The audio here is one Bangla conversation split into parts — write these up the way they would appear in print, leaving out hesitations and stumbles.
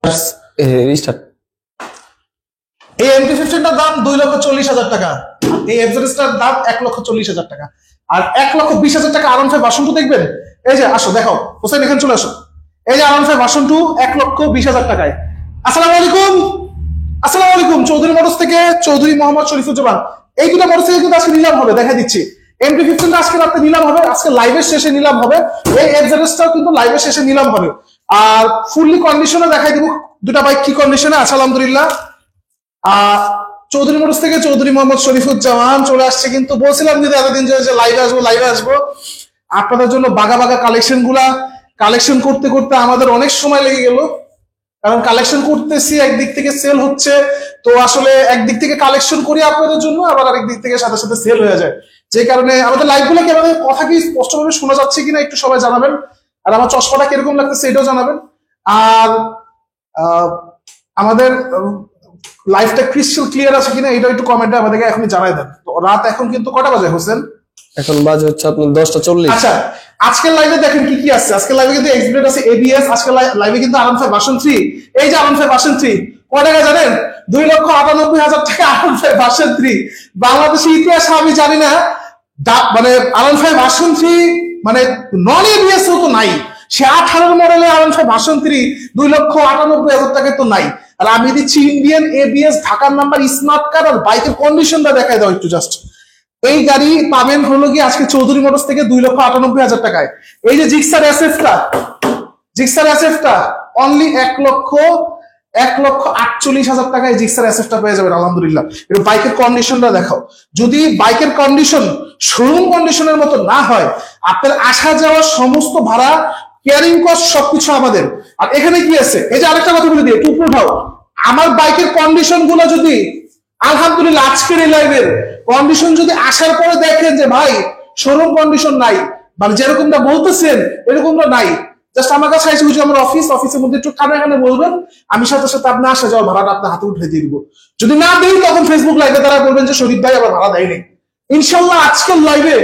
স্টার্ট। এই MT-15টার দাম 2,40,000 টাকা, এই এফজেডএসটার দাম 1,40,000 টাকা, আর 1,20,000 টাকা R15 ভার্সন 2 দেখবেন। এই যে আসো দেখো হোসেন, এখানে চলে আসো। এই যে R15 ভার্সন 2 1,20,000 টাকায়। আসসালামু আলাইকুম, আসসালামু আলাইকুম। চৌধুরী মোটরস থেকে চৌধুরী মোহাম্মদ শরীফুজ্জামান। এই দুটো মোটরস থেকে কিন্তু আজকে নিলাম হবে, দেখা দিচ্ছি। MT-15টা আজকে রাতে নিলাম হবে, আজকে লাইভের শেষে নিলাম হবে। এই এফজেডএসটাও কিন্তু লাইভের শেষে নিলাম হবে। আর ফুললি কন্ডিশনে দেখাই দিব দুটা বাইক কি কন্ডিশনে আছে। আলহামদুলিল্লাহ চৌধুরী মোটরস থেকে চৌধুরী মোহাম্মদ শরীফুজ্জামান চলে আসছে। কিন্তু বলছিলাম যদি এতদিন যে লাইভে আসবো আপনাদের জন্য বাগা বাগা কালেকশন করতে করতে আমাদের অনেক সময় লেগে গেল। কারণ কালেকশন করতেছি, একদিক থেকে সেল হচ্ছে, তো আসলে একদিক থেকে কালেকশন করি আপনাদের জন্য, আবার আরেক দিক থেকে সাথে সাথে সেল হয়ে যায়। যে কারণে আমাদের লাইভগুলো কি, আমাদের কথা কি স্পষ্টভাবে শোনা যাচ্ছে কিনা একটু সবাই জানাবেন। আর আমার চশমাটা কিরকম লাগতেছে এটাও জানাবেন। আর আমাদের লাইভটা ক্রিস্টাল ক্লিয়ার আছে কিনা এটা একটু কমেন্টে আমাদেরকে এখনই জানাই দেন। তো রাত এখন কিন্তু কটা বাজে হোসেন? এখন বাজে হচ্ছে আপনার 10:40। আচ্ছা, আজকের লাইভে দেখেন কি কি আছে। আজকের লাইভে কিন্তু এক্সব্লেড আছে, ABS। আজকের লাইভে কিন্তু R15 ভার্সন 3। এই যে R15 ভার্সন 3 কয় টাকা জানেন? 2,98,000 টাকা R15 ভার্সন 3। বাংলাদেশের ইতিহাস আমি জানি না, মানে R15 ভার্সন 3 মানে নন ABS তো নাই। সে 18 মডেলের R15 ভার্সন 3 2,98,000 টাকায় তো নাই। আর আমি দিচ্ছি ইন্ডিয়ান ABS, ঢাকার নাম্বার, স্মার্ট কার্ড, আর বাইকের কন্ডিশনটা দেখাই দাও একটু জাস্ট। এই গাড়ি পাবেন হলো কি আজকে চৌধুরী মোটরস থেকে 2,98,000 টাকায়। এই যে জিক্সার এসএফটা অনলি 1,48,000 টাকায় জিক্সার এসএফটা পেয়ে যাবেন। আলহামদুলিল্লাহ। এর বাইকের কন্ডিশনটা দেখাও। যদি বাইকের কন্ডিশন শোরুম কন্ডিশনের মতো না হয়, আপনার আসা যাওয়ার সমস্ত ভাড়া, কেয়ারিং কস্ট সবকিছু আমাদের। আর এখানে কি আছে, এই যে আরেকটা কথা বলে দিই, একটু উপরে উঠাও। আমার বাইকের কন্ডিশন গুলো যদি আলহামদুলিল্লাহ আজকের এই লাইভের কন্ডিশন যদি আসার পরে দেখেন যে ভাই শোরুম কন্ডিশন নাই, মানে যেরকমটা বলতেছেন এরকমটা নাই, জাস্ট আমার কাছে এসে বুঝি আমার অফিসের মধ্যে একটু কানে বলবেন, আমি সাথে সাথে আপনি আসা যাওয়া ভাড়াটা আপনার হাতে উঠে দিয়ে দিব। যদি না দিই তখন ফেসবুক লাইভে তারা বলবেন যে শরীফ ভাই আবার ভাড়া দেয়নি। ইনশাল্লাহ আজকের লাইভে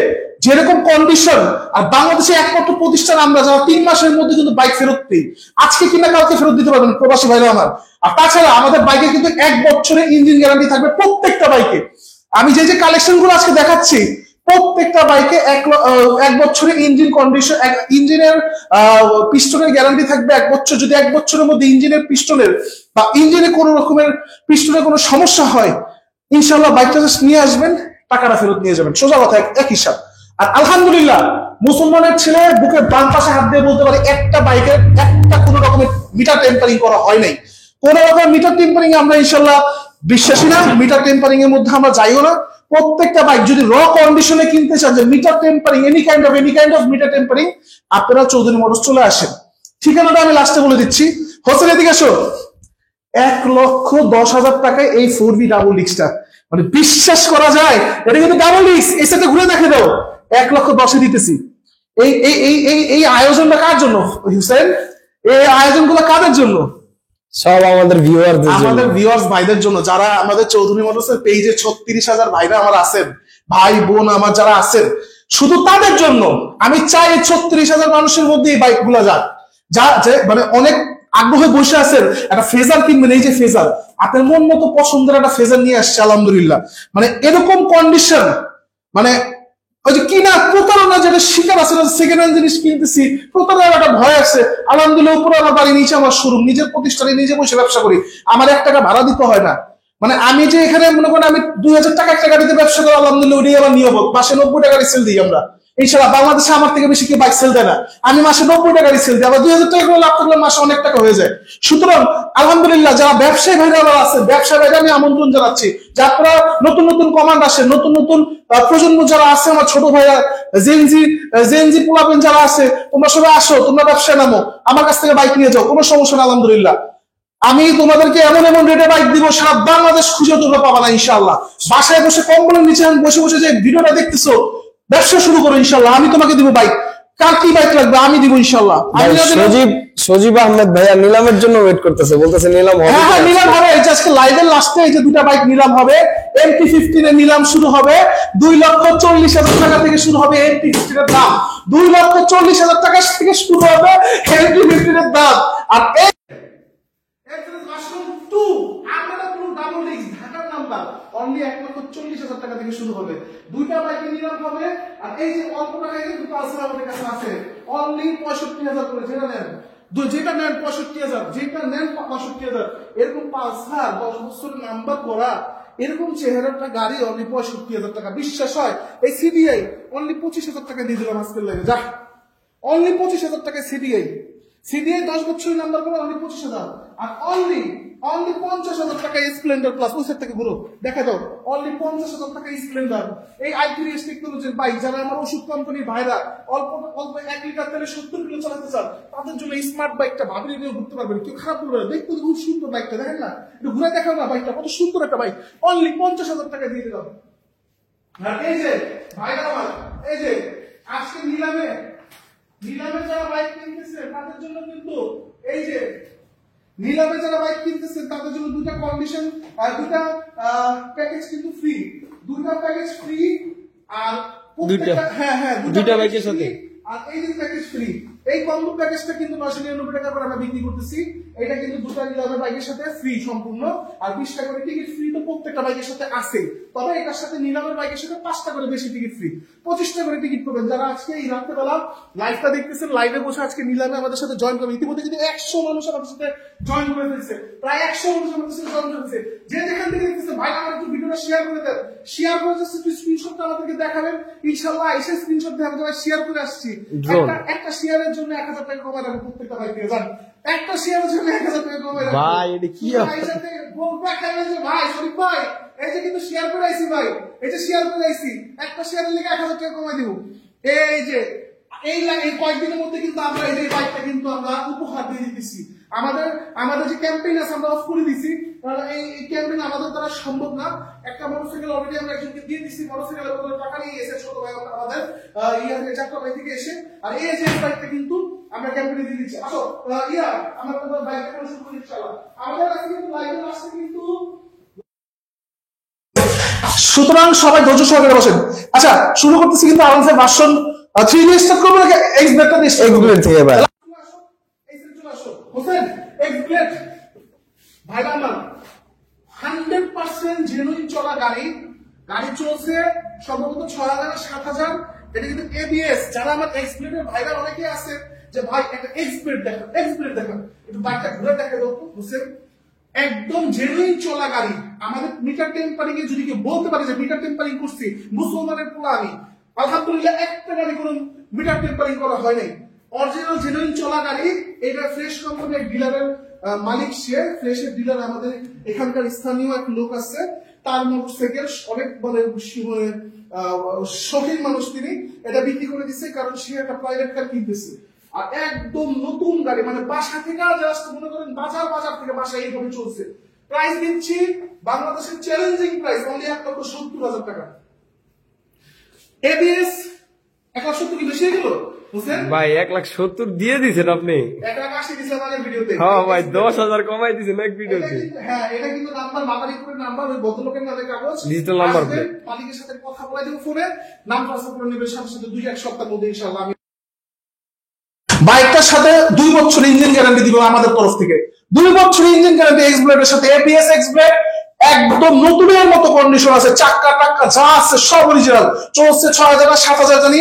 যেরকম কন্ডিশন, আর বাংলাদেশে একমাত্র প্রতিষ্ঠান আমরা যারা 3 মাসের মধ্যে কিন্তু বাইক ফেরত দিই, আজকে কিনা কালকে ফেরত দিতে পারবেন প্রবাসী ভাইরা আমার। আর তাছাড়া আমাদের বাইকে কিন্তু 1 বছরের ইঞ্জিন গ্যারান্টি থাকবে প্রত্যেকটা বাইকে। আমি যে কালেকশন গুলো আজকে দেখাচ্ছি প্রত্যেকটা বাইকে 1 বছরের ইঞ্জিন কন্ডিশন, ইঞ্জিনের পিস্টনের গ্যারান্টি থাকবে 1 বছর। যদি 1 বছরের মধ্যে ইঞ্জিনের পিস্টনের বা ইঞ্জিনে কোনো রকমের পিস্টনের কোনো সমস্যা হয়, ইনশাল্লাহ বাইকটা জাস্ট নিয়ে আসবেন, টাকাটা ফেরত নিয়ে যাবেন। সোজা কথা, এক হিসাব। আর আলহামদুলিল্লাহ মুসলমানের ছেলে বুকের বাম পাশে হাত দিয়ে বলতে পারে একটা বাইকের একটা কোনো রকমের মিটার টেম্পারিং করা হয় নাই। কোন রকম মিটার টেম্পারিং আমরা ইনশাল্লাহ বিশ্বাসী না, মিটার টেম্পারিং এর মধ্যে আমরা যাইও না। প্রত্যেকটা বাইক যদি র কন্ডিশনে কিনতে চান, যে meter tampering, any kind of meter tampering, আপনারা চৌধুরী মোটরস চলে আসেন। ঠিকানাটা আমি লাস্টে বলে দিচ্ছি। হোসেন এদিকে আসো। 1,10,000 টাকায় এই 4V ডাবল ডিস্কটা, মানে বিশ্বাস করা যায় এটা কিন্তু ডাবল ডিস্ক। এই সাথে ঘুরে দেখে দাও, 1,10,000 দিতেছি। এই এই এই এই এই আয়োজনটা কার জন্য হুসেন? এই আয়োজনগুলো কাদের জন্য? সব আমাদের ভিউয়ার্স ভাইদের জন্য, যারা আমাদের চৌধুরী মোটরসের পেজে 36,000 ভাইরা আমার আছেন, ভাই বোন আমার যারা আছেন, শুধু তাদের জন্য আমি চাই 36,000 মানুষের মধ্যে এই বাইক গুলা যাক, মানে অনেক আগ্রহে বসে আছেন একটা ফেজার কিনবেন। এই যে ফেজার, আপনার মন মতো পছন্দের একটা ফেজার নিয়ে আসছে আলহামদুলিল্লাহ। মানে এরকম কন্ডিশন, মানে ওই যে কিনা প্রতারণা যেটা শিকার আছে, সেকেন্ড হ্যান্ড জিনিস কিনতেছি, প্রতারণার একটা ভয় আছে। আলহামদুলিল্লাহ উপরে আমার বাড়ি, নিচে আমার শোরুম, নিজের প্রতিষ্ঠানে নিজে বসে ব্যবসা করি, আমার 1 টাকা ভাড়া দিতে হয় না। মানে আমি যে এখানে মনে করেন আমি 2,000 টাকা একটা গাড়িতে ব্যবসা করি, আলহামদুলিল্লাহ ওটাই আমার নিয়ম। মাসে 90 টাকা সেল দিই আমরা ইনশাআল্লাহ। বাংলাদেশে আমার থেকে বেশি কেউ বাইক সেল দেয় না। আমি মাসে 90 টাকা সেল দিই, আবার 2,000 টাকা করে লাভ করলে মাসে অনেক টাকা হয়ে যায়। সুতরাং আলহামদুলিল্লাহ যারা ব্যবসায়ী ভাইরা আমার আছেন, ব্যবসায়ী ভাইরা আমি আমন্ত্রণ জানাচ্ছি যে আপনারা নতুন কমান্ড আসে, নতুন প্রজন্ম যারা আছে, আমার ছোট ভাইরা জেনজি পোলাপেন যারা আছে, তোমরা সবাই আসো, তোমরা ব্যবসায় নামো, আমার কাছ থেকে বাইক নিয়ে যাও, কোনো সমস্যা না। আলহামদুলিল্লাহ আমি তোমাদেরকে এমন রেটে বাইক দিব সারা বাংলাদেশ খুঁজে তোমরা পাবা না ইনশাআল্লাহ। বাসায় বসে কম্বলের নিচে বসে যে ভিডিওটা দেখতেছো, ব্যবসা শুরু করো ইনশাআল্লাহ। আমি তোমাকে দিব বাইক, কার কি বাইক লাগবে আমি দিব ইনশাআল্লাহ। সজীব আহমেদ ভাইয়া নিলামের জন্য ওয়েট করতেছে, বলতেছে নিলাম হবে। হ্যাঁ নিলাম হবে। আজকে লাইভের লাস্টে এই যে দুটা বাইক নিলাম হবে। MT-15 এর নিলাম শুরু হবে 2,40,000 টাকা থেকে শুরু হবে। MT-15 এর দাম 2,40,000 টাকা থেকে শুরু হবে। MT-15 এর দাম। আর অনলি 1,40,000 টাকা থেকে শুরু হবে। দুইটা বাইকে নিলাম হবে। আর এই যে অল্প টাকায় কিন্তু পালসার আমাদের কাছে আছে অনলি 65,000 করে। যেটা নেন 65,000, যেটা নেন 65,000, এরকম পালসার 10 বছরের নাম্বার করা এরকম চেহারাটা গাড়ি অনলি 65,000 টাকা। বিশ্বাস হয়? এই সিডিআই অনলি 25,000 টাকা দিয়ে দিলাম আজকের লাগে। যা অনলি 25,000 টাকা সিডিআই 10 বছরের নাম্বার করে অনলি 25,000। আর অনলি 50,000 টাকা স্প্লেন্ডার প্লাস। ওই সাইড থেকে ঘুরো দেখা দাও। অনলি 50,000 টাকা স্প্লেন্ডার। এই আইপিএস টেকনোলজির বাইক যারা আমার ওষুধ কোম্পানির ভাইরা অল্প 1 লিটার তেলে 70 কিলো চালাতে চান তাদের জন্য স্মার্ট বাইকটা ভাবলে নিয়ে ঘুরতে পারবেন। কেউ খারাপ বলবে না। দেখতে খুব সুন্দর বাইকটা, দেখেন না? একটু ঘুরে দেখাও না বাইকটা, কত সুন্দর একটা বাইক। অনলি 50,000 টাকা দিয়ে দিলাম। আর এই যে ভাইরা আমার, এই যে আজকে নিলামে যারা বাইক কিনতেছে তাদের জন্য কিন্তু এই যে নিলামে যারা বাইক কিনতেছেন তাদের জন্য দুটা কন্ডিশন আর দুটা প্যাকেজ কিন্তু ফ্রি। দুটা প্যাকেজ ফ্রি আর দুইটা বাইকের সাথে আর এই যে প্যাকেজ ফ্রি। এই কম্বো প্যাকেজটা কিন্তু 999 টাকা করে আমরা বিক্রি করতেছি। এটা কিন্তু দুটা নিলামের বাইকের সাথে ফ্রি সম্পূর্ণ। আর 20 টাকা করে টিকিট ফ্রি তো প্রত্যেকটা বাইকের সাথে আছে। তবে এটার সাথে নিলামের বাইকের সাথে 5 টাকা করে বেশি টিকিট ফ্রি। 25 টাকা করে টিকিট পাবেন। যারা আজকে এই রাত্রেবেলা লাইভটা দেখতেছেন, লাইভে বসে আজকে নিলামে আমাদের সাথে জয়েন করবেন। ইতিমধ্যে কিন্তু 100 মানুষ আমাদের সাথে জয়েন করে ফেলছে। প্রায় 100 মানুষ আমাদের সাথে জয়েন করেছে। যে যেখান থেকে দেখতেছে ভাই আমার একটু ভিডিওটা শেয়ার করে দেন। শেয়ার করে জাস্ট একটু স্ক্রিনশটটা আমাদেরকে দেখাবেন। ইনশাআল্লাহ এসে স্ক্রিনশট দিয়ে আমরা শেয়ার করে আসছি। একটা শেয়ারের জন্য 1000 টাকা কমায় রাখবো প্রত্যেকটা বাইক থেকে। জান একটা শেয়ারের জন্য 1000 টাকা কমায় রাখবো। ভাই এটা কি ভাই সাথে বলবা কেন যে ভাই শরীফ ভাই এই যে কিন্তু শেয়ার করে আইছি ভাই, এই যে শেয়ার করে আইছি, একটা শেয়ারের লেগে 1000 টাকা কমায় দেব। এই যে এই কয়েকদিনের মধ্যে কিন্তু আমরা এই বাইকটা কিন্তু আমরা উপহার দিয়ে দিতেছি। আমাদের যে ক্যাম্পেইন আছে আমরা অফ করে দিছি, কারণ এই ক্যাম্পেইন আমাদের দ্বারা সম্ভব না। একটা মোটরসাইকেল অলরেডি আমরা একজনকে দিয়ে দিছি, মোটরসাইকেলের বদলে টাকা নিয়ে এসে ছোট ভাই আমাদের যাত্রাবাড়ি থেকে এসে। আর এই যে বাইকটা কিন্তু আমরা ক্যাম্পেইনে দিয়ে দিচ্ছি। আসো আমরা তোমার বাইকটা করে শুরু করি ইনশাআল্লাহ। আমাদের আজকে কিন্তু লাইভের আসছে কিন্তু। সুতরাং সবাই ধৈর্য সহকারে বসেন। আচ্ছা শুরু করতেছি কিন্তু আরামসে ভার্সন 3 দিয়ে স্টার্ট করব নাকি এক্স ব্লেডটা দিয়ে স্টার্ট করব? এক্স থেকে ভাই হোসেন এক্স ব্লেড ভাই আমার 100% জেনুইন চলা গাড়ি চলছে সম্ভবত 6,000 7,000। এটা কিন্তু এবিএস। যারা আমার এক্স ব্লেডের ভাইরা অনেকে আছে যে ভাই একটা এক্স ব্লেড দেখেন একটু বাইকটা ঘুরে দেখে দাও হোসেন। একদম জেনুইন চলা গাড়ি। আমাদের মিটার টেম্পারিং এ যদি কেউ বলতে পারে যে মিটার টেম্পারিং করছি, মুসলমানের পোলা আমি, আলহামদুলিল্লাহ একটা গাড়ি কোনো মিটার টেম্পারিং করা হয় নাই। অরিজিনাল জেনুইন চলা গাড়ি। এটা ফ্রেশ কোম্পানির ডিলারের মালিক সে, ফ্রেশের ডিলার আমাদের এখানকার স্থানীয় এক লোক আছে। তার মোটরসাইকেল অনেক মানে শৌখিন মানুষ, তিনি এটা বিক্রি করে দিচ্ছে কারণ সে একটা প্রাইভেট কার কিনতেছে। আর একদম নতুন গাড়ি, মানে বাসা থেকে জাস্ট মনে করেন বাজার থেকে বাসায় এইভাবে চলছে। প্রাইস দিচ্ছি বাংলাদেশের চ্যালেঞ্জিং প্রাইস অনলি 1,70,000 টাকা। এবিএস 1,70,000 কি বেশি গেল হোসেন ভাই? 1,70,000 দিয়ে দিয়েছেন আপনি। 1,80,000 দিয়েছেন আগের ভিডিওতে। হ্যাঁ ভাই 10,000 কমাই দিয়েছেন এক ভিডিওতে। হ্যাঁ এটা কিন্তু নাম্বার মাদারীপুরের নাম্বার, ওই ভদ্রলোকের নামে কাগজ, ডিজিটাল নাম্বার প্লেট। মালিকের সাথে কথা বলে দেব ফোনে, নাম ট্রান্সফার করে নেবে সাথে সাথে 2-1 সপ্তাহের মধ্যে ইনশাআল্লাহ। আমি বাইকটার সাথে 2 বছর ইঞ্জিন গ্যারান্টি দিব আমাদের তরফ থেকে। 2 বছর ইঞ্জিন গ্যারান্টি এক্স ব্লেডের সাথে। এবিএস এক্স ব্লেড একদম নতুনের মতো কন্ডিশন আছে, চাক্কা টাক্কা যা আছে সব অরিজিনাল। চলছে 6,000 7,000 জানি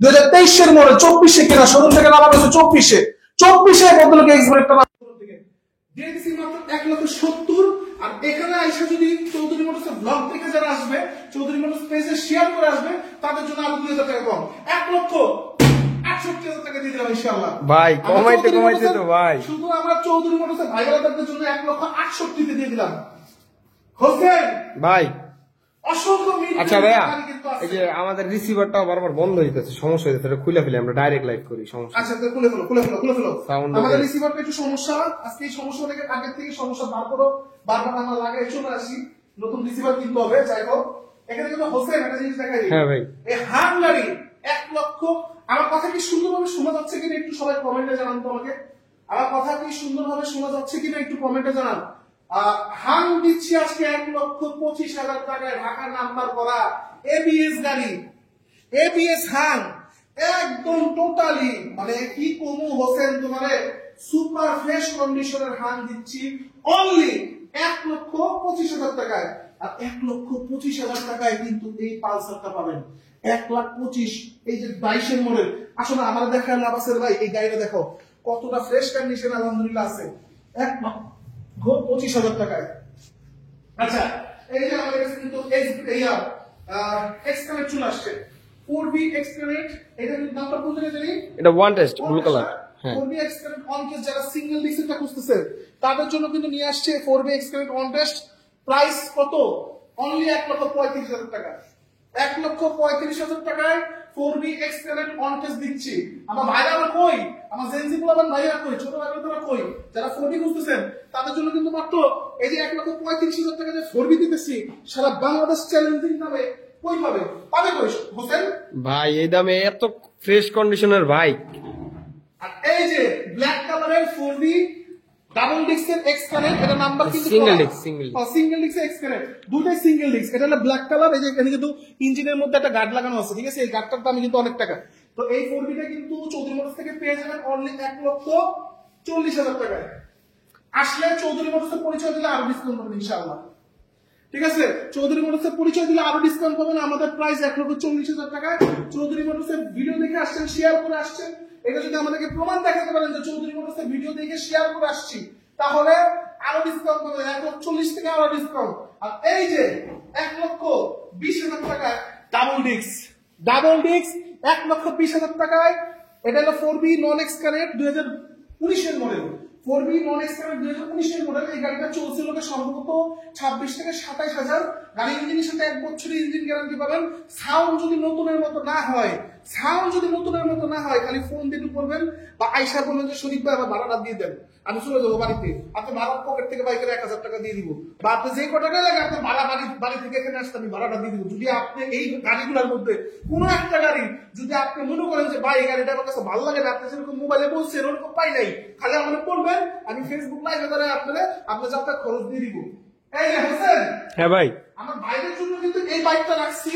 2023 এর মডেল, 24 কেনা, শোরুম থেকে নামানো হয়েছে 24 বদলকে এক্স ব্লেডটা দিয়ে দিছি মাত্র 1,70,000। আর এখানে আইসা যদি চৌধুরী মোটরস ব্লগ থেকে যারা আসবে, চৌধুরী মোটরস পেজে শেয়ার করে আসবে, তাদের জন্য আরো 2,000 টাকা কম, 1,68,000 টাকা দিয়ে দিলাম ইনশাআল্লাহ। ভাই কমাইতে তো ভাই শুধু আমার চৌধুরী মোটরস ভাইরাদের জন্য 1,68,000 দিয়ে দিলাম হোসেন ভাই। অসংখ্য মিল। আচ্ছা ভাইয়া এই যে আমাদের রিসিভারটাও বারবার বন্ধ হইতেছে, সমস্যা হইতেছে, এটা খুলে ফেলে আমরা ডাইরেক্ট লাইভ করি। সমস্যা আচ্ছা খুলে ফেলো। আমাদের রিসিভারটা একটু সমস্যা, আজকে এই সমস্যা থেকে আগের থেকে সমস্যা বারবার আমরা লাগাই চলে আসি, নতুন রিসিভার কিনতে হবে। যাই হোক এখানে কিন্তু হোসেন একটা জিনিস দেখাই। হ্যাঁ ভাই এই হাং গাড়ি 1 লক্ষ। আমার কথা কি সুন্দরভাবে শোনা যাচ্ছে কিনা একটু সবাই কমেন্টে জানান তো আমাকে। আমার কথা কি সুন্দরভাবে শোনা যাচ্ছে কিনা একটু কমেন্টে জানান। হাং দিচ্ছি আজকে 1,25,000 টাকায়, ঢাকা নাম্বার করা এবিএস গাড়ি, এবিএস হাং একদম টোটালি মানে কি কমু হোসেন তোমারে সুপার ফ্রেশ কন্ডিশনের হাং দিচ্ছি অনলি 1,25,000 টাকায়। আর 1,25,000 টাকায় কিন্তু এই পালসারটা পাবেন। 1,25,000 এই যে 22-এর মডেল। আসলে আমার দেখা লাভ আছে ভাই, এই গাড়িটা দেখো কতটা ফ্রেশ কন্ডিশন আলহামদুলিল্লাহ আছে। 1,25,000 টাকায়। আচ্ছা, এই যে আমাদের কাছে কিন্তু এক্সকালেট চলে আসছে। 4B এক্সকালেট, এটা কিন্তু নামটা বলতে জানি, এটা ওয়ান টেস্ট ব্লু কালার। হ্যাঁ, 4B এক্সকালেট অন টেস্ট যারা সিঙ্গেল ডিস্কটা খুঁজতেছে তাদের জন্য কিন্তু নিয়ে আসছে 4B এক্সকালেট অন টেস্ট। প্রাইস কত? অনলি 1,35,000 টাকা। 1,35,000 টাকায় 4B এক্সকালেট অন টেস্ট দিচ্ছি। আমার ভাইরা কই? আমার জেনজি গুলো ভাইরা কই? ছোট ভাইরা কই? যারা 4B খুঁজতেছেন তাদের জন্য কিন্তু মাত্র এই যে 1,35,000 টাকা যে 4B দিতেছি, সারা বাংলাদেশ চ্যালেঞ্জিং দামে কই পাবে? পাবে কই হোসেন ভাই এই দামে এত ফ্রেশ কন্ডিশনের বাইক। আর এই যে ব্ল্যাক কালারের 4B ডাবল ডিস্কের এক্সকালেট, এটা নাম্বার কিন্তু সিঙ্গেল ডিস্ক, সিঙ্গেল ডিস্ক এক্সকালেট, দুটোই সিঙ্গেল ডিস্ক। এটা হলো ব্ল্যাক কালার। এই যে এখানে কিন্তু ইঞ্জিনের মধ্যে একটা গার্ড লাগানো আছে, ঠিক আছে? এই গার্ডটার দাম কিন্তু অনেক টাকা। তো এই 4Bটা কিন্তু চৌধুরী মোটরস থেকে পেয়ে যাবেন অনলি 1,40,000 টাকায়। আসলে চৌধুরী মোটরসের পরিচয় দিলে আরো ডিসকাউন্ট পাবেন ইনশাআল্লাহ, ঠিক আছে? চৌধুরী মোটরসের পরিচয় দিলে আরো ডিসকাউন্ট পাবেন। আমাদের প্রাইস 1,40,000 টাকায়। চৌধুরী মোটরসের ভিডিও দেখে আসছেন, শেয়ার করে আসছেন, এটা যদি আমাদেরকে প্রমাণ দেখাতে পারেন যে চৌধুরী মোটরসের ভিডিও দেখে শেয়ার করে আসছি, তাহলে আরো ডিসকাউন্ট পাবেন। 1,40,000 থেকে আরো ডিসকাউন্ট। আর এই যে 1,20,000 টাকায় ডাবল ডিস্ক, 1,20,000 টাকায়। এটা হলো 4B নন এক্সকালেট 2019-এর মডেল। 4B নন এক্সকালেট 2019-এর মডেল। এই গাড়িটা চলছিল সম্ভবত 26 থেকে 27,000। গাড়ি ইঞ্জিনের সাথে 1 বছরের ইঞ্জিন গ্যারান্টি পাবেন। সাউন্ড যদি নতুনের মতো না হয়, খালি ফোন দিয়ে করবেন বা আইসা বলবেন যে শরীফ ভাই আমার ভাড়াটা দিয়ে দেন, আমি চলে যাবো বাড়িতে। আপনি ভাড়ার পকেট থেকে বাইকের 1,000 টাকা দিয়ে দিব, বা আপনি যে কত টাকা লাগে আপনার ভাড়া বাড়ি থেকে এখানে আসতে আমি ভাড়াটা দিয়ে দিব। যদি আপনি এই গাড়িগুলোর মধ্যে কোনো একটা গাড়ি যদি আপনি মনে করেন যে ভাই এই গাড়িটা আমার কাছে ভালো লাগে না, আপনি যেরকম মোবাইলে বলছেন ওরকম পাই নাই, খালি আমাকে বলবেন, আমি ফেসবুক লাইভে ধরে আপনার যাত্রা খরচ দিয়ে দিব। এই যে হোসেন, হ্যাঁ ভাই, আমার ভাইদের জন্য কিন্তু এই বাইকটা রাখছি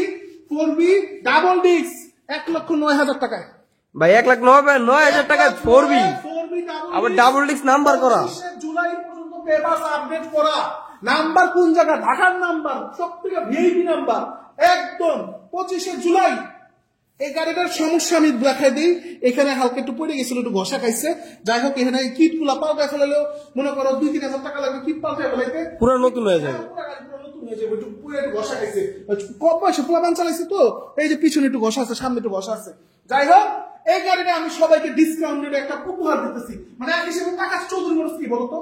4B ডাবল ডিস্ক 1,09,000 টাকায়। ভাই 1,09,000 টাকায় 4B, আবার ডাবল ডিস্ক নাম্বার করা। জুলাই পর্যন্ত পেপারস আপডেট করা। নাম্বার কোন জায়গা? ঢাকার নাম্বার, সবথেকে ভিআইপি নাম্বার, একদম 25শে জুলাই। এই গাড়িটার সমস্যা আমি দেখাই দিই। এখানে হালকা একটু পড়ে গেছিল, একটু ঘষা খাইছে। যাই হোক, এখানে কিট গুলা পাল্টায় ফেলালেও মনে করো 2-3,000 টাকা লাগবে কিট পাল্টায় ফেলাইতে, পুরো নতুন হয়ে যাবে। কম বয়সে প্লাবান চালাইছে তো, এই যে পিছনে একটু ঘষা আছে, সামনে একটু ঘষা আছে। যাই হোক, এই গাড়িটা আমি সবাইকে ডিসকাউন্টেড একটা উপহার দিতেছি। মানে এক হিসেবে টাকা চৌধুরী মোটরস কি বলতো?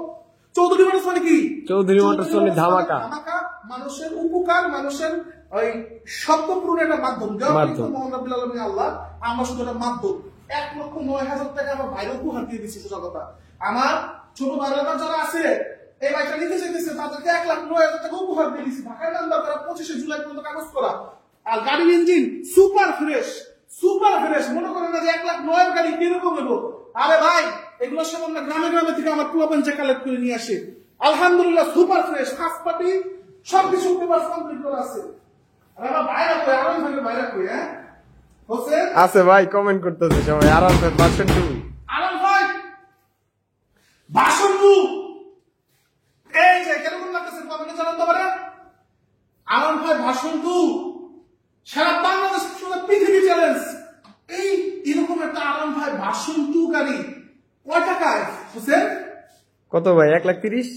চৌধুরী মোটরস মানে কি? চৌধুরী মোটরস মানে ধামাকা, মানুষের উপকার, মানুষের ওই শব্দ পূরণের একটা মাধ্যম। আল্লাহ, আমরা শুধু একটা মাধ্যম। 1,09,000 টাকা আমার বাইরে উপহার দিয়ে দিচ্ছি। কথা, আমার ছোট ভাইরা যারা আছে এই বাইকটা নিতে চাইতেছে তাদেরকে 1,09,000 টাকা উপহার দিয়ে দিচ্ছি। ঢাকার নাম্বার করা, 25শে জুলাই পর্যন্ত কাগজ করা। আর গাড়ির ইঞ্জিন সুপার ফ্রেশ। মনে করেন না যে 1,09,000 গাড়ি কিরকম হলো। আরে ভাই, এগুলোর সব আমরা গ্রামে থেকে আমার পুলাপঞ্চে কালেক্ট করে নিয়ে আসে। আলহামদুলিল্লাহ সুপার ফ্রেশ, ফার্স্ট পার্টি সবকিছু পেপার কমপ্লিট করা আছে। আর আমার ভাইরা কই? আরাম ভাবে ভাইরা কই? হ্যাঁ হোসেন আছে ভাই, কমেন্ট করতেছে সবাই। আরাম ভাই ভার্সন 2, আরাম ভাই ভার্সন 2। এই যে কেমন লাগতেছে কমেন্টে জানাতে পারে। আরাম ভাই ভার্সন 2 সারা বাংলাদেশ পুরো পৃথিবী চ্যালেঞ্জ। এই এরকম একটা আরাম ভাই ভার্সন 2 গাড়ি কয় টাকায় হোসেন? কত ভাই? 1,30,000?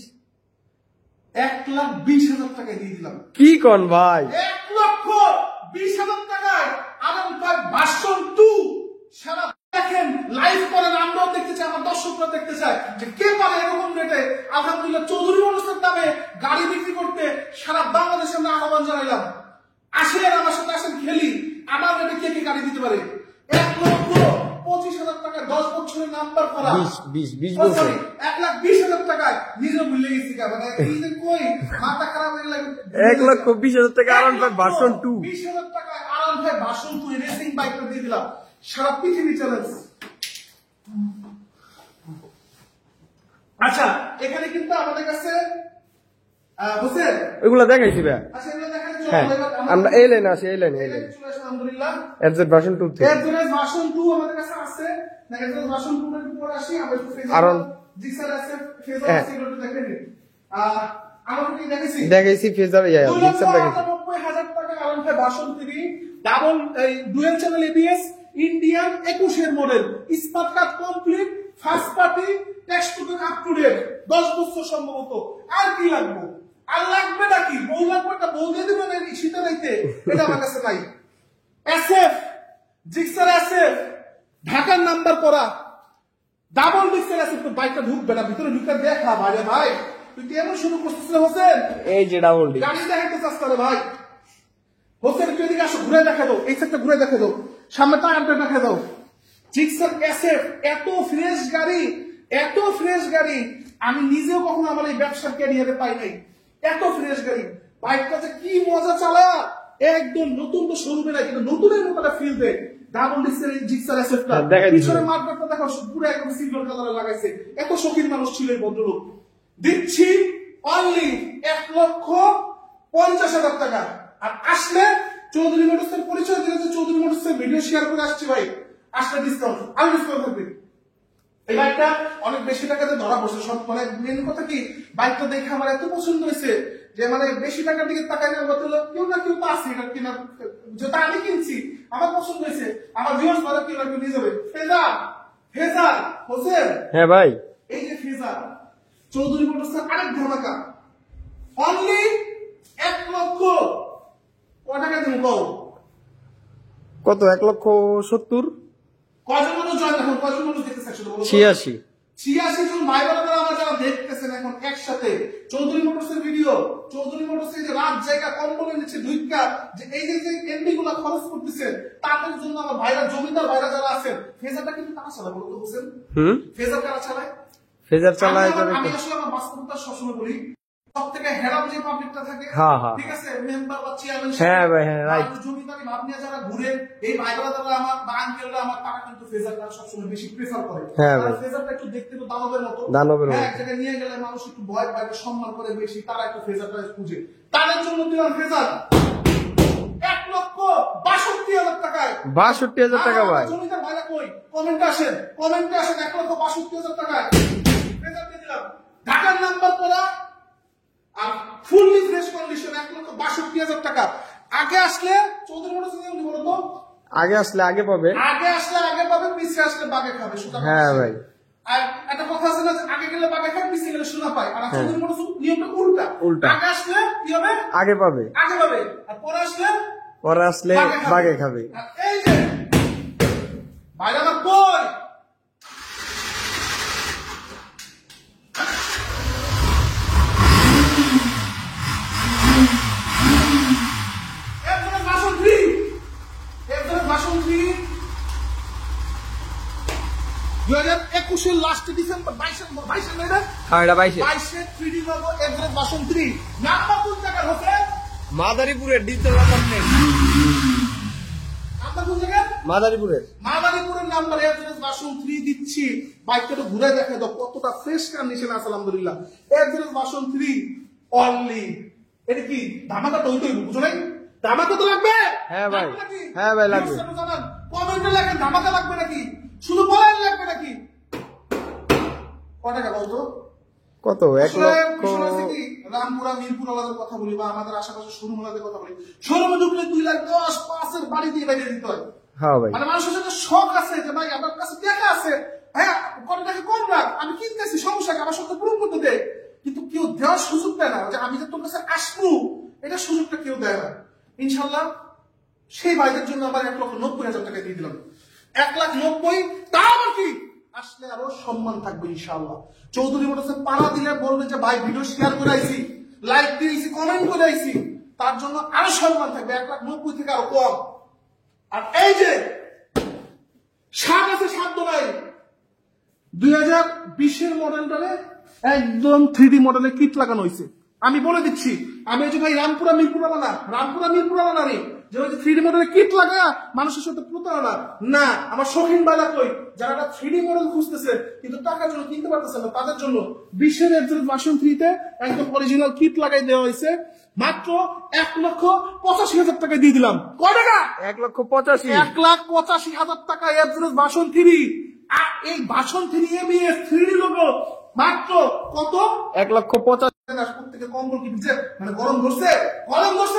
1,20,000 টাকায় দিয়ে দিলাম। কি কোন ভাই? 1,20,000 টাকায় আরাম ভাই ভার্সন 2 সারা দেখেন, লাইভ করেন, আমরাও দেখতে চাই, আমার দর্শকরা দেখতে চায় যে কে পারে এরকম রেটে আলহামদুলিল্লাহ চৌধুরী মোটরসের দামে গাড়ি বিক্রি করতে। সারা বাংলাদেশে আমরা আহ্বান জানাইলাম, আসেন আমার সাথে, আসেন খেলি। আমার রেটে কে কে গাড়ি দিতে পারে? 1,25,000 টাকা 10 বছরের নাম্বার করা। 20 বছর 1,20,000 টাকায় নিজে ভুলে গেছি। মানে এই যে কই মাথা খারাপ হয়ে লাগে। 1,20,000 টাকা আরাম ভাই ভার্সন 2, 20,000 টাকায় আরাম ভাই ভার্সন 2 রেসিং বাইকটা দিয়ে দিলাম। সারা পৃথিবী চ্যালেঞ্জ। আচ্ছা, এখানে কিন্তু আমাদের কাছে হোসেন ওইগুলা দেখাইছি ভাই। আচ্ছা, এগুলো দেখাই। হ্যাঁ, আমরা এই লাইনে আসি, এই লাইনে আলহামদুলিল্লাহ এফজেড ভার্সন 2 থেকে। এফজেড ভার্সন 2 আমাদের কাছে আছে। না, এফজেড ভার্সন 2 এর উপর আসি। আমরা একটু ফেজ আরন জিক্সার আছে, ফেজ আছে, এগুলো দেখেন। আমাকে কি দেখেছি দেখাইছি ফেজার জিক্সার দেখাইছি 2,98,000 টাকা আলম ভাই ভাষণ 3 double dual channel ABS Indian 21 এর model smart card complete first party text to up to date 10 বছর সম্ভবত। আর কি লাগবে? আর লাগবে নাকি? বউ লাগবে, একটা বউ দিয়ে দিবেন এই শীতে রাইতে, এটা আমার কাছে নাই। এসএফ জিক্সার এসএফ ঢাকার নাম্বার করা ডাবল ডিক্সের এসএফ। তো বাইকটা ঢুকবে না, ভিতরে ঢুকে দেখা ভাই ভাই তুই কেমন শুরু করছিস রে হোসেন? এই যে ডাবল ডি গাড়ি দেখাইতে চাস রে ভাই হোসেন, তুই এদিকে আসো, ঘুরে দেখা দাও, এই সাইডটা ঘুরে দেখা দাও, সামনে টায়ারটা দেখা দাও। জিক্সার এসএফ এত ফ্রেশ গাড়ি, এত ফ্রেশ গাড়ি আমি নিজেও কখনো আমার এই ব্যবসার ক্যারিয়ারে পাই নাই। এত ফ্রেশ গাড়ি, বাইকটা যে কি মজা চালা, একদম নতুন তো শোরুমে নাই কিন্তু নতুনের মতো একটা ফিল দেয়। ডাবল ডিক্সের জিক্সার এসএফটা পিছনে মার্কেটটা দেখো পুরো একদম সিলভার কালারে লাগাইছে। এত শৌখিন মানুষ ছিল এই ভদ্রলোক। দিচ্ছি অনলি 1,50,000 টাকা। আর আসলে চৌধুরী মোটরসের পরিচয় দিলে যে চৌধুরী মোটরসের ভিডিও শেয়ার করে আসছি ভাই, আসলে ডিসকাউন্ট আরো ডিসকাউন্ট থাকবে। এই বাইকটা অনেক বেশি টাকাতে ধরা পড়ছে। সব মানে মেন কথা কি, বাইকটা দেখে আমার এত পছন্দ হয়েছে যে মানে বেশি টাকার দিকে তাকাই না, কেউ না কেউ তো আছে এটা কিনা, যেটা আমি কিনছি আমার পছন্দ হয়েছে, আমার ভিউয়ার্স বলে কেউ না কেউ নিয়ে যাবে। ফেজার ফেজার হোসেন, হ্যাঁ ভাই এই যে ফেজার চৌধুরী মোটরসের আরেক ধামাকা অনলি 1,00,000 কয় টাকা দিব কও? কত? 1,70,000 কয়জন মানুষ জয়েন, এখন কয়জন মানুষ দেখতেছে একসাথে বলো? 86 জন ভাই বোনেরা আমার যারা দেখতেছেন এখন একসাথে চৌধুরী মোটরসের ভিডিও, চৌধুরী মোটরসের যে রাত জায়গা কম্বলের নিচে ঢুইকা যে এই যে এমবি গুলা খরচ করতেছেন তাদের জন্য আমার ভাইরা, জমিদার ভাইরা যারা আছেন, ফেজারটা কিন্তু তারা চালায় বলো তো হোসেন? ফেজার কারা চালায়? ফেজার চালায়। আমি আসলে আমার বাস্তবতা সবসময় বলি, সব থেকে হেরাম যে পাবলিকটা থাকে, ঠিক আছে, মেম্বার বা চেয়ারম্যান, হ্যাঁ ভাই হ্যাঁ রাইট, জমিদারি ভাব নিয়ে যারা ঘুরে, এই ভাইরা যারা আমার বা আঙ্কেলরা আমার, তারা কিন্তু ফেজারটা সবসময় বেশি প্রেফার করে। হ্যাঁ ভাই, ফেজারটা একটু দেখতে তো দানবের মতো, এক জায়গায় নিয়ে গেলে মানুষ একটু ভয় পায়, সম্মান করে বেশি, তারা একটু ফেজারটা খুঁজে। তাদের জন্য দিলাম ফেজার 1,62,000 টাকায়। 62,000 টাকা ভাই। জমিদার ভাইরা কই? কমেন্টে আসেন, 1,62,000 টাকায় ফেজার দিয়ে দিলাম। ঢাকার নাম্বার করা আর ফুললি ফ্রেশ কন্ডিশন 1,62,000 টাকা। আগে আসলে চৌধুরী মোটরস বলতো, আগে আসলে আগে পাবে, আগে আসলে আগে পাবে, পিছিয়ে আসলে বাগে খাবে। হ্যাঁ ভাই, আর একটা কথা আছে না, আগে গেলে বাগে খাবে, পিছিয়ে গেলে সোনা পায়। আর চৌধুরী মোটরস নিয়মটা উল্টা, আগে আসলে কি হবে? আগে পাবে, আগে পাবে, আর পরে আসলে বাগে খাবে। এই যে ভাইরা আমার কই, last December 22 3D logo average version 3 number কোন জায়গা হচ্ছে? মাদারীপুরের ডিজিটাল অ্যাপার্টমেন্ট। নাম্বার কোন জায়গা? মাদারীপুরের নাম্বার এভারেজ ভার্সন 3 দিচ্ছি। বাইকটা তো ঘুরে দেখে দাও কতটা ফ্রেশ কন্ডিশন আছে আলহামদুলিল্লাহ। এভারেজ ভার্সন 3 অনলি, এটা কি ধামাকা? তো ওইটাই বুঝো নাই, ধামাকা তো লাগবে। হ্যাঁ ভাই, হ্যাঁ ভাই লাগবে। কমেন্টে লেখেন ধামাকা লাগবে নাকি, শুধু বলেন লাগবে নাকি। কত টাকা বলতো? কত? 1,00,000। রামপুরা মিরপুর ওয়ালাদের কথা বলি, বা আমাদের আশেপাশে শোরুম ওয়ালাদের কথা বলি, শোরুমে ঢুকলে 2,10,500 বাড়ি দিয়ে বাইরে দিতে হয়। হ্যাঁ ভাই, মানে মানুষের সাথে শখ আছে যে ভাই আমার কাছে টাকা আছে, হ্যাঁ কত টাকা কম রাখ, আমি কিনতেছি, সমস্যা কি, আমার সাথে পূরণ করতে দেয়। কিন্তু কেউ দেওয়ার সুযোগ দেয় না, যে আমি যে তোর কাছে আসবো এটা সুযোগটা কেউ দেয় না। ইনশাল্লাহ সেই ভাইদের জন্য আবার 1,90,000 টাকা দিয়ে দিলাম। 1,90,000, তাও আবার কি আসলে আরো সম্মান থাকবে ইনশাআল্লাহ। চৌধুরী মোটরসে পাড়া দিলে বলবে যে ভাই ভিডিও শেয়ার করে আইছি, লাইক দিয়েছি, কমেন্ট করে আইছি, তার জন্য আরো সম্মান থাকবে। 1,90,000 থেকে আরো কম। আর এই যে সাত আছে, সাত নাই 2020 মডেলটারে একদম 3D মডেলের কিট লাগানো হয়েছে। আমি বলে দিচ্ছি, আমি এই যে ভাই রামপুরা মিরপুর না রে, যে ওই যে 3D মডেলের কিট লাগা মানুষের সাথে প্রতারণা না। আমার শৌখিন বাজার কই, যারা 3D মডেল খুঁজতেছে কিন্তু টাকার জন্য কিনতে পারতেছে না, তাদের জন্য 20 এভারেজ ভার্সন 3 তে একদম অরিজিনাল কিট লাগাই দেওয়া হয়েছে। মাত্র 1,85,000 টাকা দিয়ে দিলাম। কয় টাকা? 1,85,000 টাকা এভারেজ ভার্সন 3। আর এই ভার্সন 3 এবিএস 3D লোগো মাত্র কত? 1,85,000। প্রত্যেকে কম্বল কি দিচ্ছে, মানে গরম ধরছে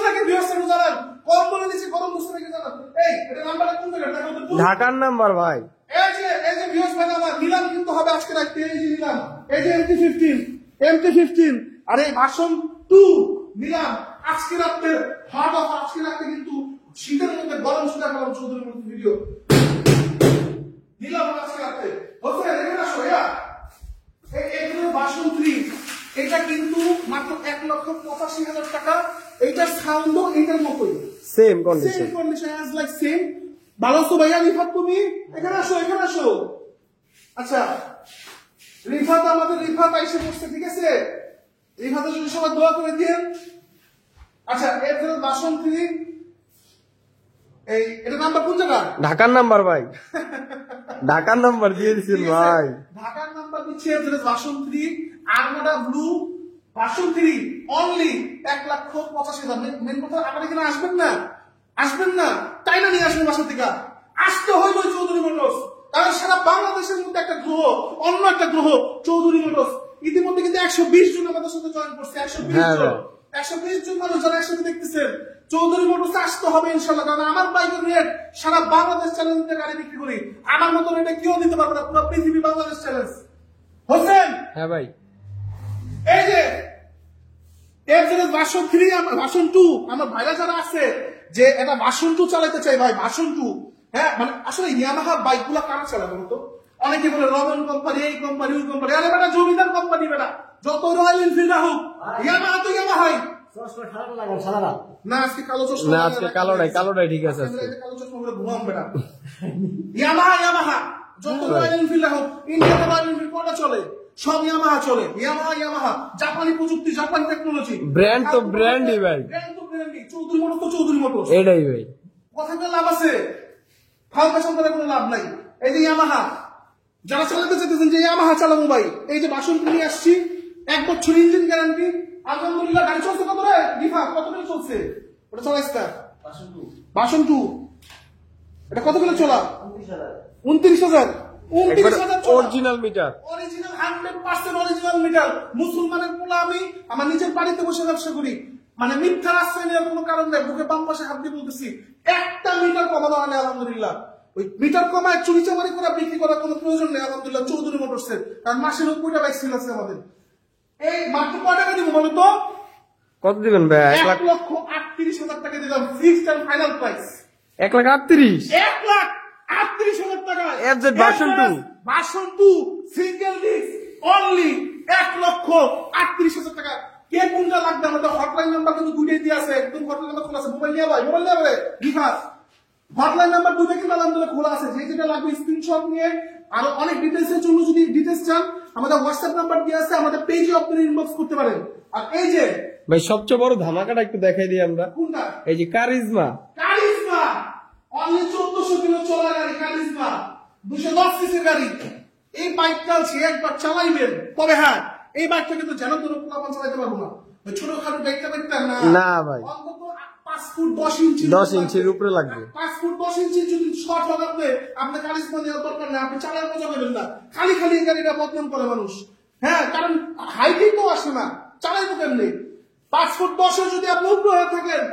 নাকি ভিউয়ার্স জানান, কম্বল নিচে গরম ধরছে নাকি জানান। এই এটা নাম্বারটা কোন জায়গা দেখো তো, ঢাকার নাম্বার ভাই। এই যে ভিউয়ার্স ভাই আমার নিলাম কিন্তু হবে আজকে রাতে, এই যে নিলাম, এই যে MT15 আরে ভার্সন 2 নিলাম আজকে রাতে, হট অফ আজকে রাতে কিন্তু শীতের মধ্যে গরম সুদা গরম চৌধুরীর মতো ভিডিও নিলাম আজকে রাতে। ওকে দেখেন আসো এই ভার্সন 3 এটা কিন্তু মাত্র 1,85,000 টাকা। এইটার সাউন্ডও এটার মতোই, same condition as like same. ভালো আছো ভাইয়া রিফাত, তুমি এখানে আসো। আচ্ছা রিফাত আইসে বসছে, ঠিক আছে? রিফাতের জন্য সবাই দোয়া করে দিয়েন। আচ্ছা এর ভার্সন 3 এই এটা নাম্বার কোন জায়গা? ঢাকার নাম্বার ভাই, ঢাকার নাম্বার দিয়ে দিছেন ভাই, ঢাকার নাম্বার দিচ্ছে version 3 Armada blue version 3 only 1,85,000। Main কথা আমার এখানে আসবেন না তাই না, নিয়ে আসবেন বাসা থেকে। আসতে হইব চৌধুরী মোটরস, কারণ সারা বাংলাদেশের মধ্যে একটা গ্রহ, অন্য একটা গ্রহ চৌধুরী মোটরস। ইতিমধ্যে কিন্তু 120 জন আমাদের সাথে জয়েন করছে, 120 জন মানুষ যারা একসাথে দেখতেছেন। চৌধুরী মোটরস আসতে হবে ইনশাল্লাহ, কারণ আমার বাইকের রেট সারা বাংলাদেশ চ্যালেঞ্জে গাড়ি বিক্রি করি, আমার মতো রেটে কেউ দিতে পারবে না, পুরো পৃথিবী বাংলাদেশ চ্যালেঞ্জ। হোসেন হ্যাঁ ভাই, এই যে ভার্সন 3 ভার্সন 2 আমার ভাইরা যারা আছে যে এটা ভার্সন 2 চালাতে চাই ভাই, ভার্সন 2। হ্যাঁ মানে আসলে ইয়ামাহা বাইক গুলা কারা চালাবে বলতো? অনেকে বলে রবেন কোম্পানি, এই কোম্পানি, ওই কোম্পানি। আরে বেটা জমিদার কোম্পানি, বেটা যত রয়্যাল এনফিল্ড হোক, ইয়ামাহা তো ইয়ামাহাই না। আজকে কালো চশমা না, আজকে কালোটাই ঠিক আছে। কালো চশমা করে ঘুমাম বেটা। ইয়ামাহা যত রয়্যাল এনফিল্ড হোক, ইন্ডিয়াতে রয়্যাল এনফিল্ড কোনটা চলে? সব ইয়ামাহা চলে। ইয়ামাহা জাপানি প্রযুক্তি, জাপানি টেকনোলজি, ব্র্যান্ড তো ব্র্যান্ডই ভাই, চৌধুরী মোটরস তো চৌধুরী মোটরস, এটাই ভাই। কথা বলে লাভ আছে? ফাউন্ডেশন করে কোনো লাভ নাই। এই যে ইয়ামাহা যারা চালাতে চাইতেছেন যে ইয়ামাহা চালাবো ভাই, এই যে বাসন কিনে আসছি, 1 বছর ইঞ্জিন গ্যারান্টি। আলহামদুলিল্লাহ গাড়ি চলছে কত রে রিফা, কত করে চলছে ওটা? চলাইছে বাসন 2 এটা কত করে চলা? 29,000 original metre, original 100% original metre. মুসলমানের পোলা আমি আমার নিজের বাড়িতে বসে ব্যবসা করি, মানে মিথ্যার আশ্রয় নেওয়ার কোনো কারণ নেই। বুকে বাম পাশে হাত দিয়ে বলতেছি, একটা মিটার কমানো হয় না আলহামদুলিল্লাহ। ওই মিটার কমায় চুরি চামারি করা, বিক্রি করার কোনো প্রয়োজন নেই আলহামদুলিল্লাহ চৌধুরী মোটরসের, কারণ মাসে 90টা বাইক সেল আছে আমাদের। এই মাত্র কয় টাকা দিব বলো তো? কত দিবেন ভাই? 1,38,000 টাকা দিলাম, ফিক্সড এন্ড ফাইনাল প্রাইস 1,38,000, 1,38,000 টাকা। FZ version 2 single disc only 1,38,000 টাকা। কে কোনটা লাগবে আমাদের হটলাইন নাম্বার কিন্তু দুইটাই দিয়ে আছে, একদম হটলাইন নাম্বার খোলা আছে। মোবাইল নিয়ে ভাই, মোবাইল নিয়ে রিফাত হটলাইন নাম্বার দুইটা কিন্তু আলহামদুলিল্লাহ খোলা আছে। যেটা লাগবে স্ক্রিনশট নিয়ে, আরো অনেক ডিটেইলস এর জন্য যদি ডিটেইলস চান আমাদের হোয়াটসঅ্যাপ নাম্বার দিয়ে আছে, আমাদের পেজে আপনারা ইনবক্স করতে পারেন। আর এই যে ভাই সবচেয়ে বড় ধামাকাটা একটু দেখাই দিই আমরা, কোনটা? এই যে কারিজমা অনলি 1400 কিলো চলা গাড়ি, কারিজমা 210 সিসির গাড়ি। এই বাইকটা একবার চালাইবেন, তবে হ্যাঁ এই বাইকটা কিন্তু যেন কোনো পোলাপান চালাইতে পারবো না, ছোটখাটো বাইকটা না ভাই, অন্তত 5 ফুট 10 ইঞ্চি 10 ইঞ্চির উপরে লাগবে। 5 ফুট 10 ইঞ্চি যদি শর্ট লাগাতে আপনি কারিজমা দেওয়ার দরকার নেই, আপনি চালার মজা পাবেন না। খালি এই গাড়িটা বদনাম করে মানুষ। হ্যাঁ কারণ হাইটেই তো আসে না, চালাইবো কেমনি? 5 ফুট 10 যদি আপনি উপরে হয়ে থাকেন,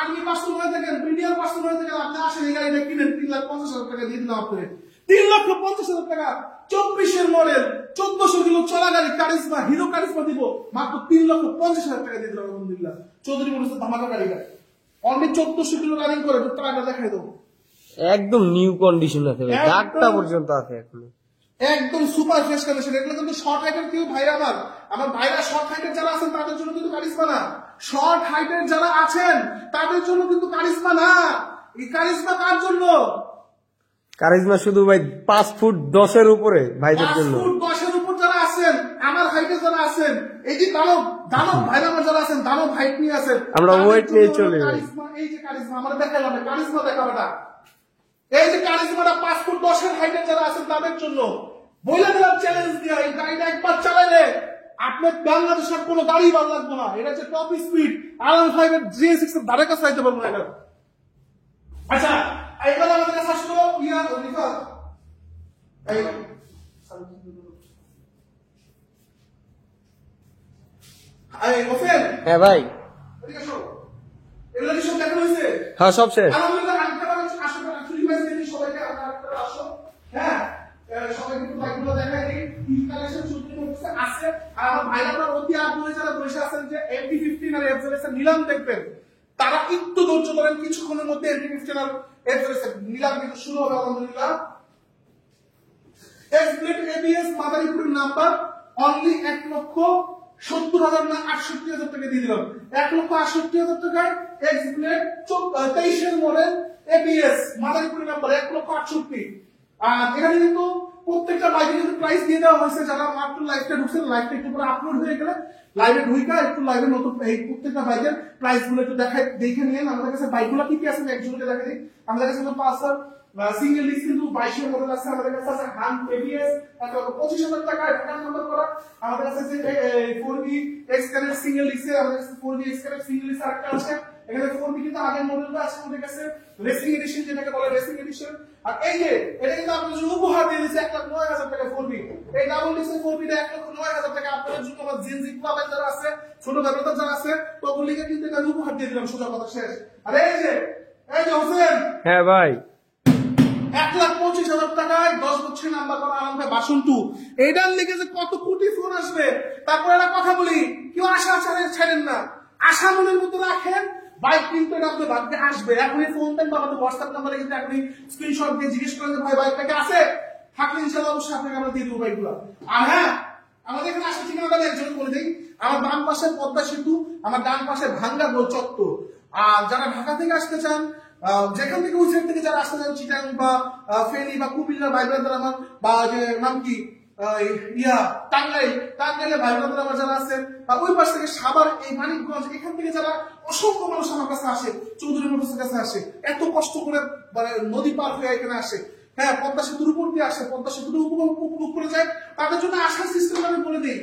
আর্মি পার্সন হয়ে থাকেন, ব্রিগেডিয়ার পার্সন হয়ে থাকেন, আপনি আসেন এই গাড়িটা কিনেন 3,50,000 টাকা দিয়ে দিলাম আপনাকে। 3,50,000 টাকা 24 মডেল 1400 কিলো চলা গাড়ি কারিজমা, হিরো কারিজমা দিব মাত্র 3,50,000 টাকা দিয়ে দিলাম আলহামদুলিল্লাহ। চৌধুরী মোটরসের ধামাকা গাড়িটা অনলি 1400 কিলো রানিং করে, টাকা দেখাই দেবো। একদম নিউ কন্ডিশন আছে ভাই, দাগটা পর্যন্ত আছে এখনো, একদম সুপার ফ্রেশ কন্ডিশন। এগুলো কিন্তু শর্ট হাইটের কেউ ভাইরা, আমার ভাইরা শর্ট হাইটের যারা আছেন তাদের জন্য কিন্তু কারিজমা না। শর্ট হাইটের যারা আছেন তাদের জন্য কিন্তু কারিজমা না। এই কারিজমা কার জন্য? কারিজমা শুধু ভাই 5 ফুট 10 উপরে ভাইদের জন্য। 5 ফুট 10 উপর যারা আছেন, আমার হাইটে যারা আছেন, এই যে দানব ভাইরা যারা আছেন, দানব হাইট নিয়ে আছেন, আমরা ওয়েট নিয়ে চলে যাই। এই যে কারিজমা আমরা দেখাইলাম, কারিজমা দেখাবেটা। এই যে কারিজমাটা 5 ফুট 10 হাইটে যারা আছেন তাদের জন্য বইলা দিলাম চ্যালেঞ্জ দিয়ে, এই গাড়িটা একবার চালাইলে আপনার বাংলাদেশের কোনো গাড়ি ভালো লাগবে না। এটা হচ্ছে টপ স্পিড R15 এর G6 এর ধারে কাছে যাইতে পারবো না এটা। আচ্ছা এইবার আমাদের কাছে আসলো রিফাত, এই হোসেন, হ্যাঁ ভাই, এদিকে আসো। এগুলো কি সব দেখানো হয়েছে? হ্যাঁ সব শেষ। আলহামদুলিল্লাহ, আরেকটা বার আসো, রিকোয়েস্ট দিই সবাইকে, আপনারা আসো। হ্যাঁ, সবাই কিন্তু বাইকগুলো দেখাই দিই। কি কালেকশন শুরু করতেছে আছে। আর আমার ভাইরা অতি আগ্রহে যারা বসে আছেন যে MT-15 আর FZS এর নিলাম দেখবেন, তারা একটু ধৈর্য ধরেন, কিছুক্ষণের মধ্যে MT-15 আর FZS এর নিলাম কিন্তু শুরু হবে আলহামদুলিল্লাহ। এক্সপ্লেট ABS মাদারীপুরের নাম্বার অনলি 1,70,000 না 68,000 টাকা দিয়ে দিলাম। 1,68,000 টাকায় এক্সপ্লেট 23 এর মডেল ABS মাদারীপুরের নাম্বার 1,68,000। আর এখানে কিন্তু প্রত্যেকটা বাইকে কিন্তু প্রাইস দিয়ে দেওয়া হয়েছে। যারা মাত্র লাইভটা ঢুকছেন, লাইভটা একটু পরে আপলোড হয়ে গেলে লাইভে ঢুইকা একটু লাইভে নতুন এই প্রত্যেকটা বাইকের প্রাইস গুলো একটু দেখে নিন। আমাদের কাছে বাইকগুলো কি কি আছে একজনকে দেখা দিই। আমাদের কাছে কিন্তু পালসার সিঙ্গেল ডিস্ক কিন্তু 22 এর মডেল আছে। আমাদের কাছে আছে হান ABS 25,000 টাকা ঢাকার নাম্বার করা। আমাদের কাছে যে 4B এক্সকারেট সিঙ্গেল ডিস্ক, আমাদের কাছে 4B এক্সকারেট সিঙ্গেল ডিস্ক আরেকটা আছে। এখানে 4B কিন্তু আগের মডেলটা আছে আমাদের কাছে, রেসিং এডিশন যেটাকে বলে রেসিং এডিশন। আর এই যে এটা কিন্তু আপনাদের জন্য উপহার দিয়ে দিয়েছে 1,09,000 টাকা 4B। এই ডাবল ডিস্ক 4B টা 1,09,000 টাকা আপনাদের জন্য। আমার জেনজি ক্লাব যারা আছে, ছোট ব্যবসা যারা আছে, তো বলিকে কিন্তু এটা উপহার দিয়ে দিলাম। সোজা কথা শেষ। আর এই যে হোসেন, হ্যাঁ ভাই, 1,25,000 টাকায় 10 বছর নাম্বার করা আরাম ভাই বাসন 2। এইটার লিখে যে কত কোটি ফোন আসবে। তারপর একটা কথা বলি, কেউ আশা ছাড়েন না, আশা মনের মতো রাখেন। বাইক কিন্তু এটা আপনার ভাগ্যে আসবে। এখনই ফোন দেন বা আমাদের হোয়াটসঅ্যাপ নাম্বারে কিন্তু এখনই স্ক্রিনশট দিয়ে জিজ্ঞেস করেন যে ভাই বাইকটাকে আছে, থাকলে ইনশাআল্লাহ অবশ্যই আপনাকে আমরা দিয়ে দেবো বাইকগুলো। আর হ্যাঁ, আমাদের এখানে আসার ঠিকানাটা একজন বলে দিই। আমার বাম পাশে পদ্মা সেতু, আমার ডান পাশে ভাঙ্গা গোল চত্বর। আর যারা ঢাকা থেকে আসতে চান, যেখান থেকে ওই সাইড থেকে যারা আসতে চান, চিটাং বা ফেনী বা কুমিল্লা ভাই ব্রাদার আমার, বা যে নাম কি টাঙ্গাইলে ভাই ব্রাদার আমার যারা আছেন, বা ওই পাশ থেকে সাভার, এই মানিকগঞ্জ, এখান থেকে যারা অসংখ্য মানুষ আমার কাছে আসে, চৌধুরী মোটরসের কাছে আসে, এত কষ্ট করে মানে নদী পার হয়ে এখানে আসে। হ্যাঁ, পদ্মা সেতুর উপর দিয়ে আসে, পদ্মা সেতুর উপভোগ করে যায়। তাদের জন্য আসার সিস্টেম আমি বলে দিই।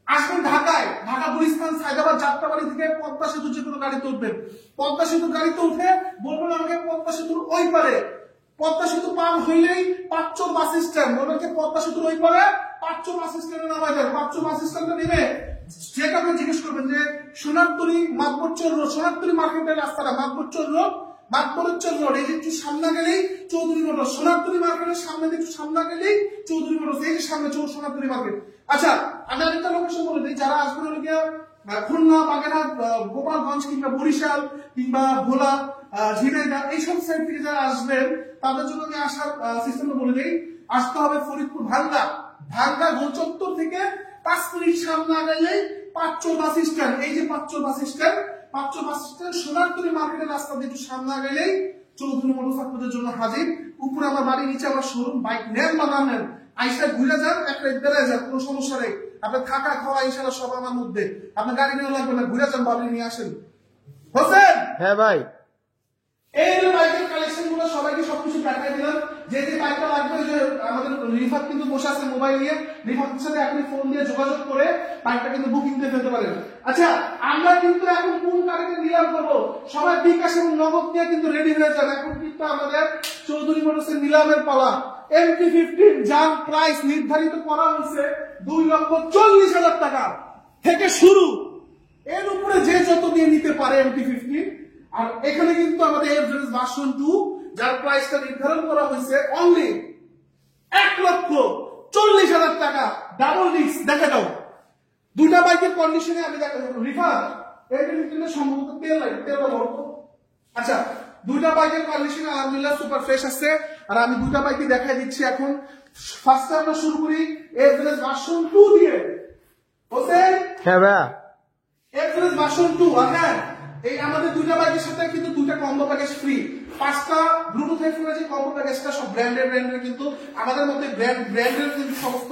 আসবেন ঢাকায়, ঢাকা গুলিস্তান সায়দাবাদ যাত্রাবাড়ি থেকে পদ্মা সেতু যে কোনো গাড়িতে উঠবেন। পদ্মা সেতুর গাড়িতে উঠে বলবেন আমাকে পদ্মা সেতুর ওই পারে। পদ্মা সেতু পার হইলেই পাঁচচর বাস স্ট্যান্ড, বলবেন যে পদ্মা সেতুর ওই পারে পাঁচচর বাস স্ট্যান্ডে নামা যায়। পাঁচচর বাস স্ট্যান্ডে নেমে যে কাউকে জিজ্ঞেস করবেন যে সোনারতলি মাতবরচর রোড, সোনারতলি মার্কেটের রাস্তাটা মাতবরচর রোড, মাতবরচর রোড, এই যে একটু সামনে গেলেই চৌধুরী মোটরস। সোনারতলি মার্কেটের সামনে একটু সামনে গেলেই চৌধুরী মোটরস, এই যে সামনে সোনারতলি মার্কেট। আচ্ছা, আমি আরেকটা লোকেশন বলে দিই। যারা আসবেন হলো গিয়া খুলনা, বাগেরহাট, গোপালগঞ্জ কিংবা বরিশাল কিংবা ভোলা, ঝিনাইদহ, এইসব সাইড থেকে যারা আসবেন তাদের জন্য আমি আসার সিস্টেমটা বলে দিই। আসতে হবে ফরিদপুর ভাঙ্গা গোলচত্বর থেকে 5 মিনিট সামনে আগাইলেই পাঁচচর বাস স্ট্যান্ড। এই যে পাঁচচর বাস স্ট্যান্ড সোনারতলি মার্কেটের রাস্তা দিয়ে একটু সামনে আগাইলেই চৌধুরী মোটরস আপনাদের জন্য হাজির। উপরে আমার বাড়ি, নিচে আমার শোরুম। বাইক নেন বা না নেন, আইসা ঘুরে যান, এক রাত বেড়ায় যান, কোনো সমস্যা নেই। আপনার থাকা খাওয়া ইনশাআল্লাহ সব আমার মধ্যে। আপনার গাড়ি নিয়ে লাগবে না, ঘুরে যান, বাড়ি নিয়ে আসেন। হোসেন, হ্যাঁ ভাই, এই যে বাইকের কালেকশন গুলো সবাইকে সবকিছু দেখাই দিলাম। যে বাইকটা লাগবে, যে আমাদের রিফাত কিন্তু বসে আছে মোবাইল নিয়ে, রিফাতের সাথে আপনি ফোন দিয়ে যোগাযোগ করে বাইকটা কিন্তু বুকিং দিয়ে ফেলতে পারেন। আচ্ছা, আমরা কিন্তু এখন কোন তারিখে নিলাম করবো, সবাই বিকাশ এবং নগদ নিয়ে কিন্তু রেডি হয়ে যান। এখন কিন্তু আমাদের চৌধুরী মোটরসের নিলামের পালা। MT-15 যার প্রাইস নির্ধারিত করা হয়েছে 2,40,000 টাকা থেকে শুরু। এর উপরে যে যত দিয়ে নিতে পারে MT-15। আর এখানে কিন্তু আমাদের এভারেজ ভার্সন 2 যার প্রাইসটা নির্ধারণ করা হয়েছে অনলি 1,40,000 টাকা। ডাবল ডিস্ক দেখে দাও, দুইটা বাইকের কন্ডিশনে আমি দেখা রিফার এটা সম্ভবত তেলটা বড়। আচ্ছা, দুইটা বাইকের কন্ডিশনে আলহামদুলিল্লাহ সুপার ফ্রেশ আছে। আর আমি দুইটা বাইকই দেখাই দিচ্ছি এখন। ফার্স্টে আমরা শুরু করি এভারেজ ভার্সন 2 দিয়ে। হোসেন, হ্যাঁ ভাই, এভারেজ ভার্সন 2। আর হ্যাঁ, এই আমাদের দুইটা বাইকের সাথে কিন্তু দুইটা কম্বো প্যাকেজ ফ্রি। 5টা ব্লুটুথ হেডফোনের যে কম্বো প্যাকেজটা সব ব্র্যান্ডের কিন্তু আমাদের মধ্যে ব্র্যান্ডের কিন্তু সমস্ত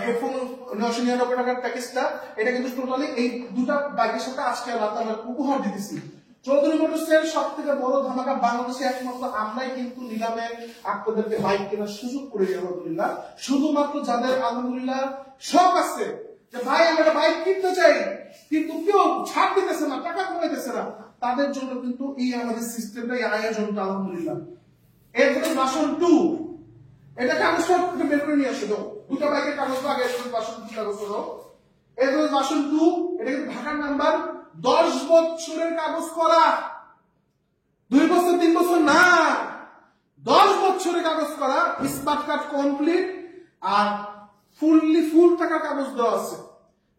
হেডফোন 999 টাকার প্যাকেজটা, এটা কিন্তু টোটালি এই দুটা বাইকের সাথে আজকে আমরা উপহার দিতেছি। চৌধুরী মোটরসের সব থেকে বড় ধামাকা, বাংলাদেশে একমাত্র আমরাই কিন্তু নিলামে আপনাদেরকে বাইক কেনার সুযোগ করে দিই আলহামদুলিল্লাহ। শুধুমাত্র যাদের আলহামদুলিল্লাহ শখ আছে যে ভাই আমরা বাইক কিনতে চাই কিন্তু কেউ ছাড় দিতেছে না, টাকা কমাইতেছে না, তাদের জন্য কিন্তু এই আমাদের সিস্টেমটা, এই আয়োজনটা আলহামদুলিল্লাহ। এরপরে ভার্সন 2, এটা কাগজটা বের করে নিয়ে আসো। দুটো বাইকের কাগজ আগে ভার্সন 2 কাগজ দাও। এজরেস ভার্সন 2, এটা কিন্তু ঢাকার নাম্বার, 10 বছরের কাগজ করা, 2 বছর 3 বছর না, 10 বছরের কাগজ করা, স্মার্ট কার্ড কমপ্লিট আর ফুল টাকার কাগজ দেওয়া আছে।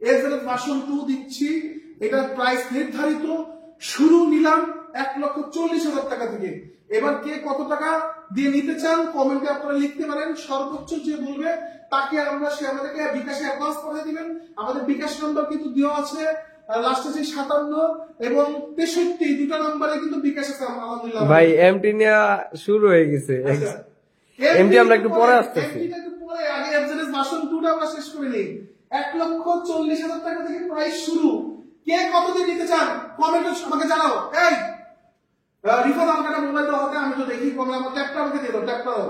এজরেস ভার্সন 2 দিচ্ছি, এটার প্রাইস নির্ধারিত, শুরু নিলাম 1,40,000 টাকা থেকে। এবার কে কত টাকা দিয়ে নিতে চান কমেন্টে আপনারা লিখতে পারেন, সর্বোচ্চ যে বলবে তাকে সে আমাদেরকে বিকাশে অ্যাডভান্স করে দিবেন। আমাদের বিকাশ নাম্বার কিন্তু দেওয়া আছে লাস্টে যে 57 এবং 63 দুটো নম্বরে কিন্তু বিকাশ আছে। আলহামদুলিল্লাহ ভাই এমটি নিয়ে শুরু হয়ে গেছে, এমটি আমরা একটু পরে আসতেছি, এমটি একটু পরে, আগে এফজেডএস ভার্সন 2 টা আমরা শেষ করে নেই। 1,40,000 টাকা থেকে প্রাইস শুরু। কে কত দিয়ে নিতে চান কমেন্টে আমাকে জানাও। এই রিফাত আমাকে একটা মোবাইল দাও হাতে, আমি তো দেখি কমেন্ট, আমার ট্যাপটা আমাকে দিয়ে দাও, ট্যাপটা দাও।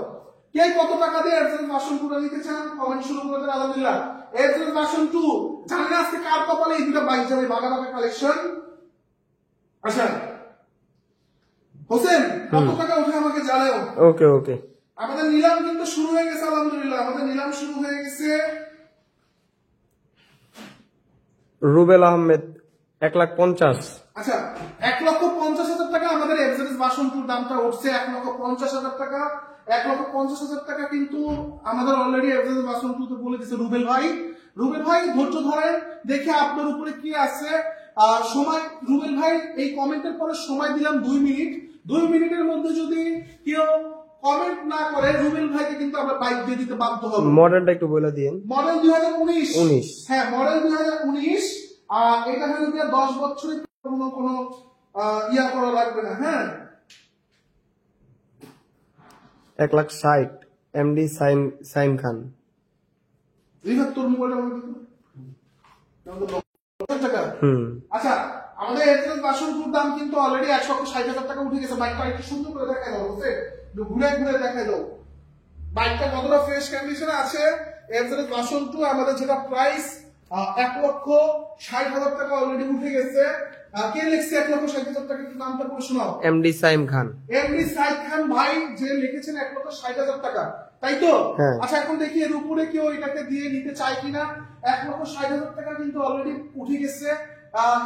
কে কত টাকা দিয়ে এফজেডএস ভার্সন 2 টা নিতে চান কমেন্ট শুরু করে দেন। আলহামদুলিল্লাহ এফজেডএস ভার্সন 2 জানেন না আজকে কার কপালে এই দুটো বাইক যাবে, বাগা কালেকশন। আচ্ছা হোসেন কত টাকা উঠে আমাকে জানাও। ওকে ওকে, আমাদের নিলাম কিন্তু শুরু হয়ে গেছে। আলহামদুলিল্লাহ আমাদের নিলাম শুরু হয়ে গেছে। রুবেল আহমেদ 1,50,000। আচ্ছা 1,50,000 টাকা আমাদের এফজেডএস ভার্সন 2 দামটা উঠছে 1,50,000 টাকা। 1,50,000 টাকা কিন্তু আমাদের অলরেডি এফজেডএস ভার্সন 2 তে বলে দিয়েছে রুবেল ভাই। রুবেল ভাই ধৈর্য ধরেন, দেখে আপনার উপরে কি আছে সময়। রুবেল ভাই এই কমেন্টের পরে সময় দিলাম 2 মিনিট। 2 মিনিটের মধ্যে যদি কেউ কমেন্ট না করে রুবেল ভাইকে কিন্তু আমরা বাইক দিয়ে দিতে বাধ্য হব। মডেলটা একটু বলে দিন। মডেল 2019। 19। হ্যাঁ মডেল 2019। এটা হলো যে 10 বছরের কোনো ইয়া করা লাগবে না। হ্যাঁ 1,60,000 এমডি সাইম খান। রিফাত তোর মোবাইলটা আমাকে দিতে টাকা। আচ্ছা আমাদের এফজেডএস ভার্সন 2 দাম কিন্তু অলরেডি 1,60,000 টাকা উঠে গেছে। বাইকটা একটু সুন্দর করে দেখাই দাও বুঝছে, ঘুরে ঘুরে দেখাই দাও বাইকটা কতটা ফ্রেশ কন্ডিশনে আছে। এফজেডএস ভার্সন 2 আমাদের যেটা প্রাইস 1,60,000 টাকা অলরেডি উঠে গেছে। কে লিখছে 1,60,000 টাকা একটু নামটা পড়ে শোনাও। এমডি সাইম খান। এমডি সাইদ খান ভাই যে লিখেছেন 1,60,000 টাকা, তাই তো? আচ্ছা এখন দেখি এর উপরে কেউ এটাকে দিয়ে নিতে চায় কিনা। 1,60,000 টাকা কিন্তু অলরেডি উঠে গেছে।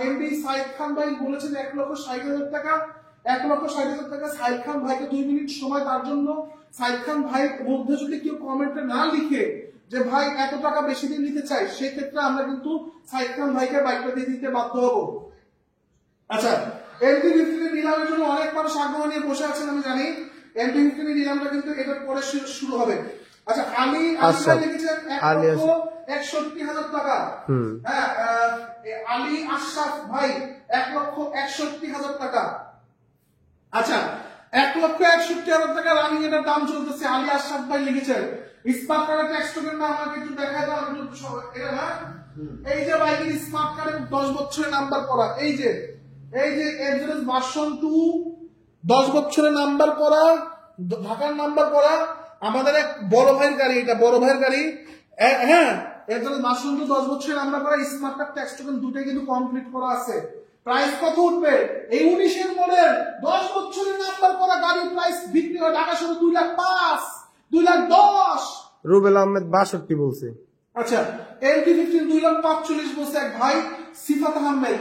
এমডি সাইদ খান ভাই বলেছেন 1,60,000 টাকা। 1,60,000 টাকা সাইদ খান ভাইকে 2 মিনিট সময়, তার জন্য সাইদ খান ভাইয়ের মধ্যে যদি কেউ কমেন্টে না লিখে যে ভাই এত টাকা বেশি দিয়ে নিতে চাই, সেক্ষেত্রে আমরা কিন্তু সাইদ খান ভাইকে বাইকটা দিয়ে দিতে বাধ্য হবো। আচ্ছা MT-15 এর নিলামের জন্য অনেক মানুষ আগ্রহ নিয়ে বসে আছেন আমি জানি। MT-15 এর নিলামটা কিন্তু এটার পরে শুরু হবে। আচ্ছা আলী ভাই লিখেছেন 1,61,000 টাকা। হ্যাঁ আলী আশরাফ ভাই 1,61,000 টাকা। আচ্ছা 1,61,000 টাকা রানিং এটার দাম চলতেছে। আলী আশরাফ ভাই লিখেছেন। স্মার্ট কার্ডের ট্যাক্স টোকেন না আমাকে একটু দেখায় দাও। আমি এটা না এই যে বাইকের স্মার্ট কার্ডের 10 বছরের নাম্বার করা, এই যে এফজেডএস ভার্সন 2 10 বছরের নাম্বার করা, ঢাকার নাম্বার করা, আমাদের এক বড় ভাইয়ের গাড়ি, এটা বড় ভাইয়ের গাড়ি। হ্যাঁ এফজেডএস ভার্সন 2 10 বছরের নাম্বার করা, স্মার্ট কার্ড ট্যাক্স টোকেন দুটোই কিন্তু কমপ্লিট করা আছে। প্রাইস কত উঠবে? এই 19 এর মডেল 10 বছরের নাম্বার করা গাড়ির প্রাইস বিক্রি হয় ঢাকা শহরে 2,05,000 2,10,000। রুবেল আহমেদ 62 বলছে। আচ্ছা MT-15 2,45,000 বলছে এক ভাই সিফাত আহমেদ।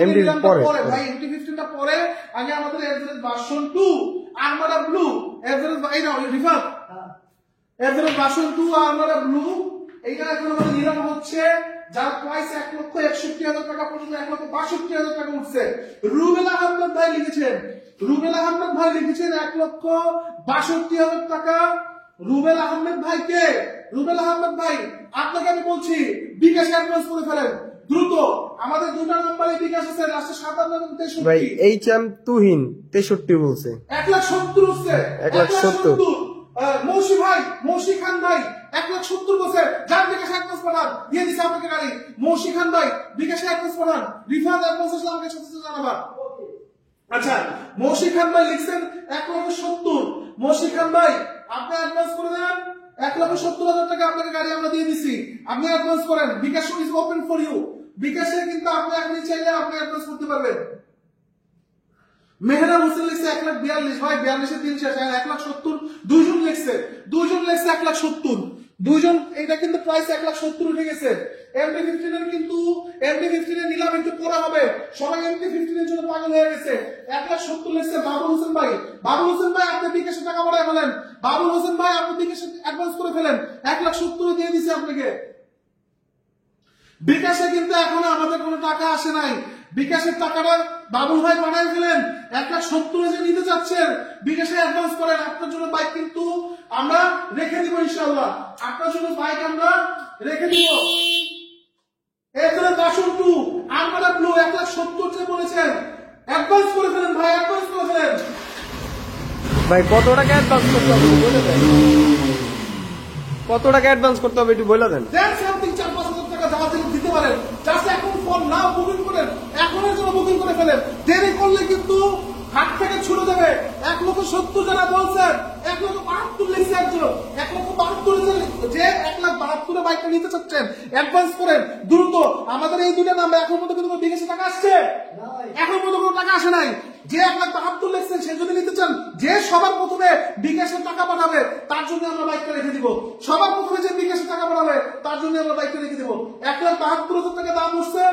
MT-15 পরে ভাই MT-15 টা পরে, আগে আমাদের FZS version 2 armada blue. FZS এই নাও Rifat, FZS version 2 armada blue, এইটা এখন আমাদের নিলাম হচ্ছে, যার প্রাইস 1,61,000 টাকা পর্যন্ত 1,62,000 টাকা উঠছে। রুবেল আহমেদ ভাই লিখেছেন 1,62,000 টাকা। রুবেল আহমেদ ভাই কে? রুবেল আহমেদ ভাই আপনাকে আমি বলছি বিকাশ অ্যাডভান্স করে ফেলেন দ্রুত। আমাদের দুটো নম্বরে বিকাশ আছে, লাস্টে 57 এবং 63 ভাই এইচএম তুহিন 63 বলছে। 1,70,000 হচ্ছে 1,70,000। মৌসি ভাই, মৌসি খান ভাই 1,70,000 বলছে। যার বিকাশ অ্যাডভান্স পাঠান, দিয়ে দিছে আপনাকে গাড়ি। মৌসি খান ভাই বিকাশ অ্যাডভান্স পাঠান, রিফান্ড অ্যাডভান্স আসলে আমাকে সাথে সাথে জানাবা। আচ্ছা মৌসি খান ভাই লিখছেন 1,70,000। মৌসি খান ভাই আপনি অ্যাডভান্স করে দেন, 1,70,000 টাকা আপনাকে গাড়ি আমরা দিয়ে দিছি, আপনি অ্যাডভান্স করেন। বিকাশ ইজ ওপেন ফর ইউ। বিকাশে কিন্তু আপনি এখন চাইলে আপনি অ্যাডভান্স করতে পারবেন। মেহরা হোসেন লিখছে 1,42,000 ভাই 42 এর 3 শেষ 1,70,000। দুইজন লিখছে 1,70,000। দুইজন, এটা কিন্তু প্রাইস 1,70,000 উঠে গেছে। MT-15 এর কিন্তু MT-15 এর নিলাম একটু পরে হবে, সবাই MT-15 এর জন্য পাগল হয়ে গেছে। 1,70,000 লেখছে বাবুল হোসেন ভাই। বাবুল হোসেন ভাই আপনি বিকাশে টাকা পাঠায় ফেলেন, বাবুল হোসেন ভাই আপনি বিকাশে অ্যাডভান্স করে ফেলেন, 1,70,000 দিয়ে দিছি আপনাকে। বিকাশে কিন্তু এখনো আমাদের কোনো টাকা আসে নাই, বিকাশের টাকাটা বাবুল ভাই পাঠায় ফেলেন। 1,70,000 যে নিতে চাচ্ছেন বিকাশে অ্যাডভান্স করেন, আপনার জন্য বাইক কিন্তু আমরা রেখে দিব ইনশাআল্লাহ, আপনার জন্য বাইক আমরা রেখে দিব। এরপরে বাসন 2 আরমাডা ব্লু 1,70,000 যে বলেছেন, অ্যাডভান্স করে ফেলেন ভাই, অ্যাডভান্স করে ফেলেন ভাই। কত টাকা অ্যাডভান্স করতে হবে বলে দেন, কত টাকা অ্যাডভান্স করতে হবে একটু বলে দেন। দেন সামথিং 4-5 হাজার টাকা যাওয়া দিতে পারেন, জাস্ট এখন ফোন নাও বুকিং করেন, এখনের জন্য বুকিং করে ফেলেন। দেরি করলে কিন্তু হাত থেকে ছুটে যাবে। 1,70,000 যারা বলছেন, 1,72,000 লিখছে একজন, 1,72,000 যে 1,72,000 বাইকটা নিতে চাচ্ছেন অ্যাডভান্স করেন দ্রুত। আমাদের এই দুইটা নাম্বার এখন পর্যন্ত কিন্তু বিকাশে টাকা আসছে, এখন পর্যন্ত কোনো টাকা আসে নাই। যে 1,72,000 লিখছেন সে যদি নিতে চান, যে সবার প্রথমে বিকাশের টাকা পাঠাবে তার জন্য আমরা বাইকটা রেখে দিব, সবার প্রথমে যে বিকাশের টাকা পাঠাবে তার জন্য আমরা বাইকটা রেখে দিব। 1,72,000 টাকা দাম উঠছে,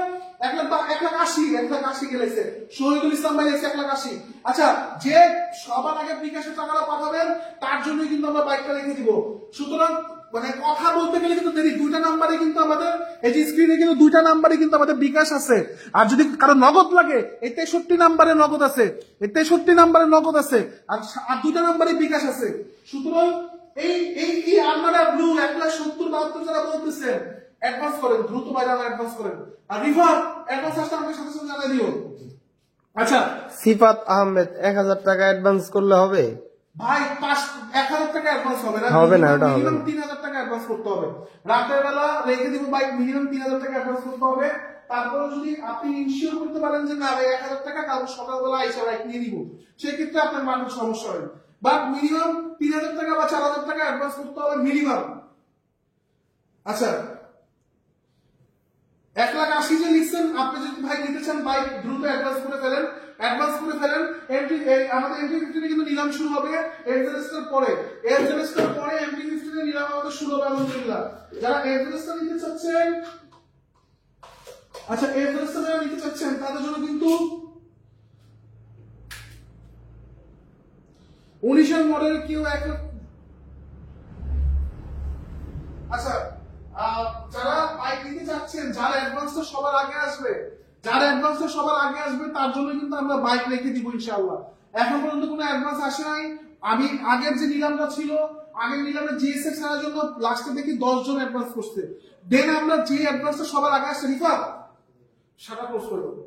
1,80,000 গেলেছে। শহীদুল ইসলাম ভাই এসে 1,80,000। আচ্ছা, যে সবার আগে বিকাশের টাকাটা পাঠাবেন তার জন্যই কিন্তু আমরা বাইকটা রেখে দিব। সুতরাং মানে কথা বলতে গেলে কিন্তু দেরি, দুইটা নাম্বারে কিন্তু আমাদের এই যে স্ক্রিনে কিন্তু দুইটা নাম্বারে কিন্তু আমাদের বিকাশ আছে। আর যদি কারো নগদ লাগে এই 63 নাম্বারে নগদ আছে, এই 63 নাম্বারে নগদ আছে, আর দুইটা নাম্বারে বিকাশ আছে। সুতরাং এই আরমাডা ব্লু 1,70,000 যারা বলতেছেন অ্যাডভান্স করেন দ্রুত, বাইরে অ্যাডভান্স করেন। আর রিভার অ্যাডভান্স আসলে আমাকে সাথে সাথে জানাই দিও। আচ্ছা, সিফাত আহমেদ 1,000 টাকা অ্যাডভান্স করলে হবে ভাই? 1,000 টাকা অ্যাডভান্স হবে না, হবে না, ওটা হবে মিনিমাম না। 3,000 টাকা অ্যাডভান্স করতে হবে। রাতের বেলা রেখে দিব বাইক, মিনিমাম 3,000 টাকা অ্যাডভান্স করতে হবে। তারপরে যদি আপনি ইনশিওর করতে পারেন যে না ভাই 1,000 টাকা কাল সকালবেলা আইসা বাইক নিয়ে নিব, সেক্ষেত্রে আপনার মাঠের সমস্যা হবে। বাট মিনিমাম 3,000 টাকা বা 4,000 টাকা অ্যাডভান্স করতে হবে মিনিমাম। আচ্ছা, 1,80,000 যে লিখছেন, আপনি যদি ভাই নিতে চান বাইক দ্রুত অ্যাডভান্স করে ফেলেন, অ্যাডভান্স করে ফেলেন। আমাদের MT-15 কিন্তু নিলাম শুরু হবে এভারেস্টের পরে, এভারেস্টের পরে MT-15 এর নিলাম আমাদের শুরু হবে আলহামদুলিল্লাহ। যারা এভারেস্ট নিতে চাচ্ছেন, আচ্ছা এভারেস্ট যারা নিতে চাচ্ছেন তাদের জন্য কিন্তু 19 এর মডেল কেউ আচ্ছা যারা বাইক নিতে চাচ্ছেন, যারা অ্যাডভান্সটা সবার আগে আসবে, যারা অ্যাডভান্সটা সবার আগে আসবে তার জন্য কিন্তু আমরা বাইক রেখে দিব ইনশাআল্লাহ। এখন পর্যন্ত কোনো অ্যাডভান্স আসে নাই। আমি আগের যে নিলামটা ছিল, আগের নিলামে জিএসএক্স এর জন্য লাস্টে দেখি 10 জন অ্যাডভান্স করছে। দেন আমরা যে অ্যাডভান্সটা সবার আগে আসছে, রিফা শাটা ক্লোজ করে দেবো,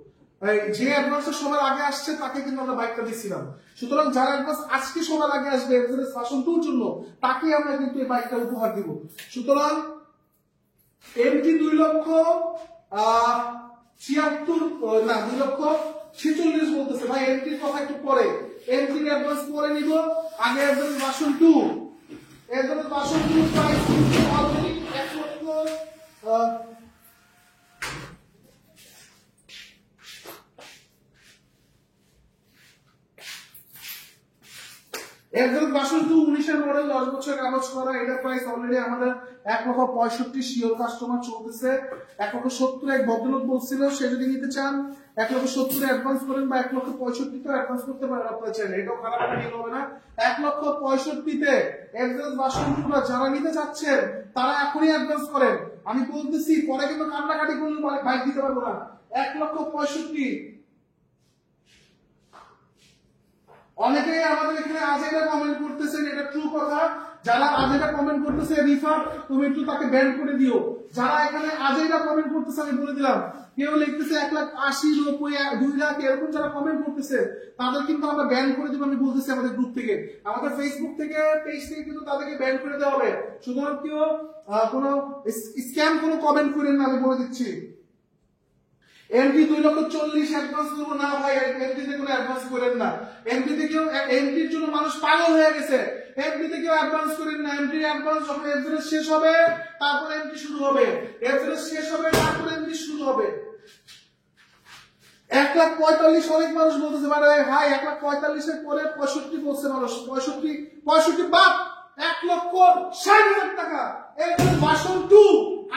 যে অ্যাডভান্সটা সবার আগে আসছে তাকে কিন্তু আমরা বাইকটা দিচ্ছিলাম। সুতরাং যারা অ্যাডভান্স আজকে সবার আগে আসবে এভারেস্ট ভার্সন 2 এর জন্য, তাকে আমরা কিন্তু এই বাইকটা উপহার দিব। সুতরাং এমটি 2,76,000 না 2,46,000 বলতেছে ভাই। এমটির কথা একটু পরে, এমটির অ্যাডভান্স পরে নিব, আগে advance version 2, advance version 2 price কিন্তু অলরেডি 1 লক্ষ এভারেস্ট ভার্সন 2 19 এর মডেল 10 বছর কাগজ করা, এটা প্রাইস অলরেডি আমাদের 1,65,000 শিওর কাস্টমার চলতেছে। 1,70,000 এক ভদ্রলোক বলছিল, সে যদি নিতে চান 1,70,000 অ্যাডভান্স করেন বা 1,65,000 তে অ্যাডভান্স করতে পারেন আপনারা চাইলে, এটাও খারাপ ডিল হবে না। 1,65,000 তে এভারেস্ট ভার্সন 2 যারা নিতে চাচ্ছেন তারা এখনই অ্যাডভান্স করেন। আমি বলতেছি পরে কিন্তু কান্নাকাটি করলে বাইক দিতে পারবো না। 1,65,000। অনেকেই আমাদের এখানে আজেটা কমেন্ট করতেছেন, এটা ট্রু কথা। যারা আজেটা কমেন্ট করতেছে রিফা তুমি একটু তাকে ব্যান করে দিও। যারা এখানে আজেটা কমেন্ট করতেছে আমি বলে দিলাম, কেউ লিখতেছে 1,80,000 90,000 2,00,000 এরকম যারা কমেন্ট করতেছে তাদের কিন্তু আমরা ব্যান করে দিব। আমি বলতেছি আমাদের গ্রুপ থেকে, আমাদের ফেসবুক থেকে, পেজ থেকে কিন্তু তাদেরকে ব্যান করে দেওয়া হবে। সুতরাং কেউ কোনো স্ক্যাম কোনো কমেন্ট করেন না, আমি বলে দিচ্ছি। এমটি 2,40,000 অ্যাডভান্স করবো না ভাই, এমটিতে কোনো অ্যাডভান্স করেন না। এমটিতে কেউ, এমটির জন্য মানুষ পাগল হয়ে গেছে, এমটিতে কেউ অ্যাডভান্স করেন না। এমটি অ্যাডভান্স যখন এভারেস্ট শেষ হবে তারপর এমটি শুরু হবে, এভারেস্ট শেষ হবে তারপর এমটি শুরু হবে। 1,45,000 অনেক মানুষ বলতেছে ভাই 1,45,000 এর পরে 65 বলছে মানুষ, 65 বাদ 1,60,000 টাকা। এরপরে বাসন 2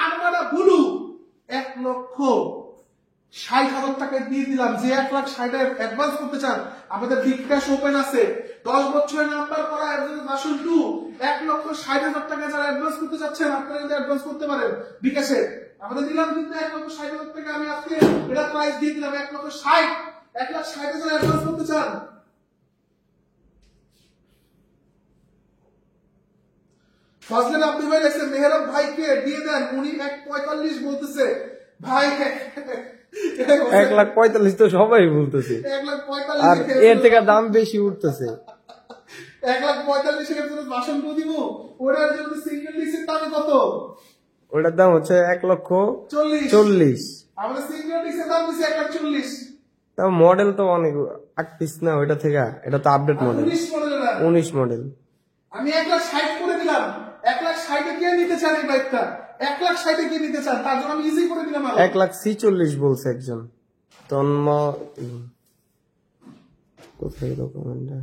আরমাডা ব্লু 1,60,000 টাকায় দিয়ে দিলাম। যে 1,60,000 অ্যাডভান্স করতে চান আমাদের বিগ ক্যাশ ওপেন আছে, 10 বছরের নাম্বার করা বাসন 2 1,60,000 টাকা যারা অ্যাডভান্স করতে চাচ্ছেন আপনারা যদি অ্যাডভান্স করতে পারেন বিকাশে আমাদের দিলাম কিন্তু 1,60,000 টাকা। আমি আজকে এটা প্রাইস দিয়ে দিলাম 1,60,000 যারা অ্যাডভান্স করতে চান। ফজলের আব্দুল ভাই এসে মেহরাব ভাইকে দিয়ে দেন, উনি 1,45 বলতেছে ভাই। 1,45,000 তো সবাই বলতেছে, 1,45,000 আর এর থেকে দাম বেশি উঠতেছে। 1,45,000 এর জন্য বাসন দিব, ওটার জন্য সিঙ্গেল ডিসের দাম কত? ওটার দাম হচ্ছে 1,40,000। আমাদের সিঙ্গেল ডিসের দাম দিছে 1,40,000। তাও মডেল তো অনেক আটপিস না ওইটা থেকে, এটা তো আপডেট মডেল, 19 মডেল। আমি 1,60,000 করে দিলাম। 1,60,000 কে নিতে চান এই বাইকটা? 1,60,000 কে নিতে চান? তার জন্য আমি ইজি করে দিলাম। 1,46,000 বলছে একজন। কোথায় ডকুমেন্টটা?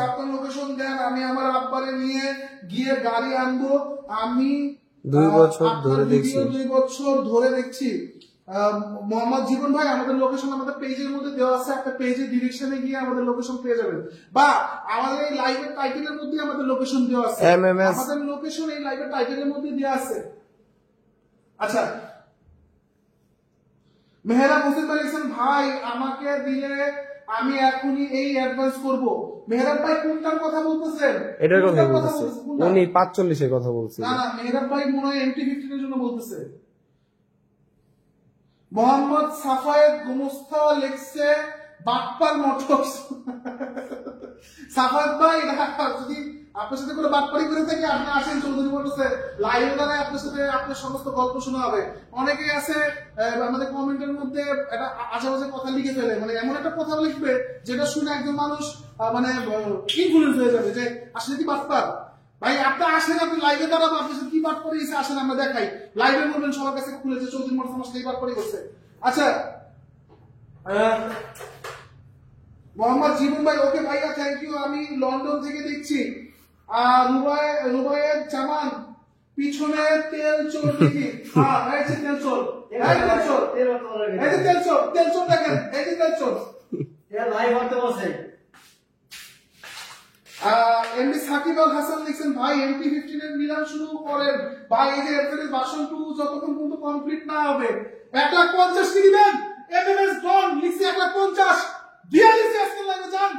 আপনার লোকেশন দেন, আমি আমার আব্বারে নিয়ে গিয়ে গাড়ি আনবো। আমি 2 বছর ধরে দেখছি। 2 বছর ধরে দেখছি। মোহাম্মদ জীবন ভাই আমাদের লোকেশন আমাদের পেজের মধ্যে দেওয়া আছে, একটা পেজের ডিরেকশনে গিয়ে আমাদের লোকেশন পেয়ে যাবেন, বা আমাদের এই লাইভের টাইটেলের মধ্যে আমাদের লোকেশন দেওয়া আছে। আমাদের লোকেশন এই লাইভের টাইটেলের মধ্যে দেওয়া আছে। আচ্ছা, মেহরাব হোসেন বলেছেন ভাই আমাকে দিলে আমি এখনই এই অ্যাডভান্স করব। মেহরাব ভাই কোনটার কথা বলতেছেন? এটার কথা বলতেছে, উনি 45 এর কথা বলছেন। না না, মেহরাব ভাই মনে হয় MT-15 এর জন্য বলতেছে। মোহাম্মদ সাফায়েত গুমস্তা লিখছে বাটপার মোটরস। সাফায়েত ভাই যদি আপনার সাথে কোনো বাটপারি করে থাকি আপনি আসেন চৌধুরী মোটরসে, লাইভ দ্বারা আপনার সাথে আপনার সমস্ত গল্প শোনা হবে। অনেকেই আছে আমাদের কমেন্টের মধ্যে একটা আশেপাশে কথা লিখে ফেলে, মানে এমন একটা কথা লিখবে যেটা শুনে একজন মানুষ মানে ইনফ্লুয়েন্স হয়ে যাবে যে আসলে কি বাটপার। ভাই আপনি আসেন, আপনি লাইভে দাঁড়াবো, আপনার সাথে কি বাট করে আসেন আমরা দেখাই, লাইভে বলবেন সবার কাছে খুলে যে চৌধুরী মোটরস আমার সাথে বাট করে করছে। আচ্ছা, মোহাম্মদ জীবন ভাই ওকে ভাইয়া থ্যাংক ইউ, আমি লন্ডন থেকে দেখছি। রুবায়ের জামান পিছনে তেল চোর দেখি। হ্যাঁ এই যে তেল চোর, এই তেল চোর, এই যে তেল চোর, তেল চোর দেখেন, এই যে তেল চোর লাইভ হতে বসে। এমডি সাকিব আল হাসান লিখছেন ভাই MT-15 এর নিলাম শুরু করেন ভাই, এই যে এফএস ভার্সন 2 যতক্ষণ পর্যন্ত কমপ্লিট না হবে 1,50,000 কি দিবেন? এমএমএস ডন লিখছে 1,50,000 দিয়ে দিছি আজকে লাগে যান।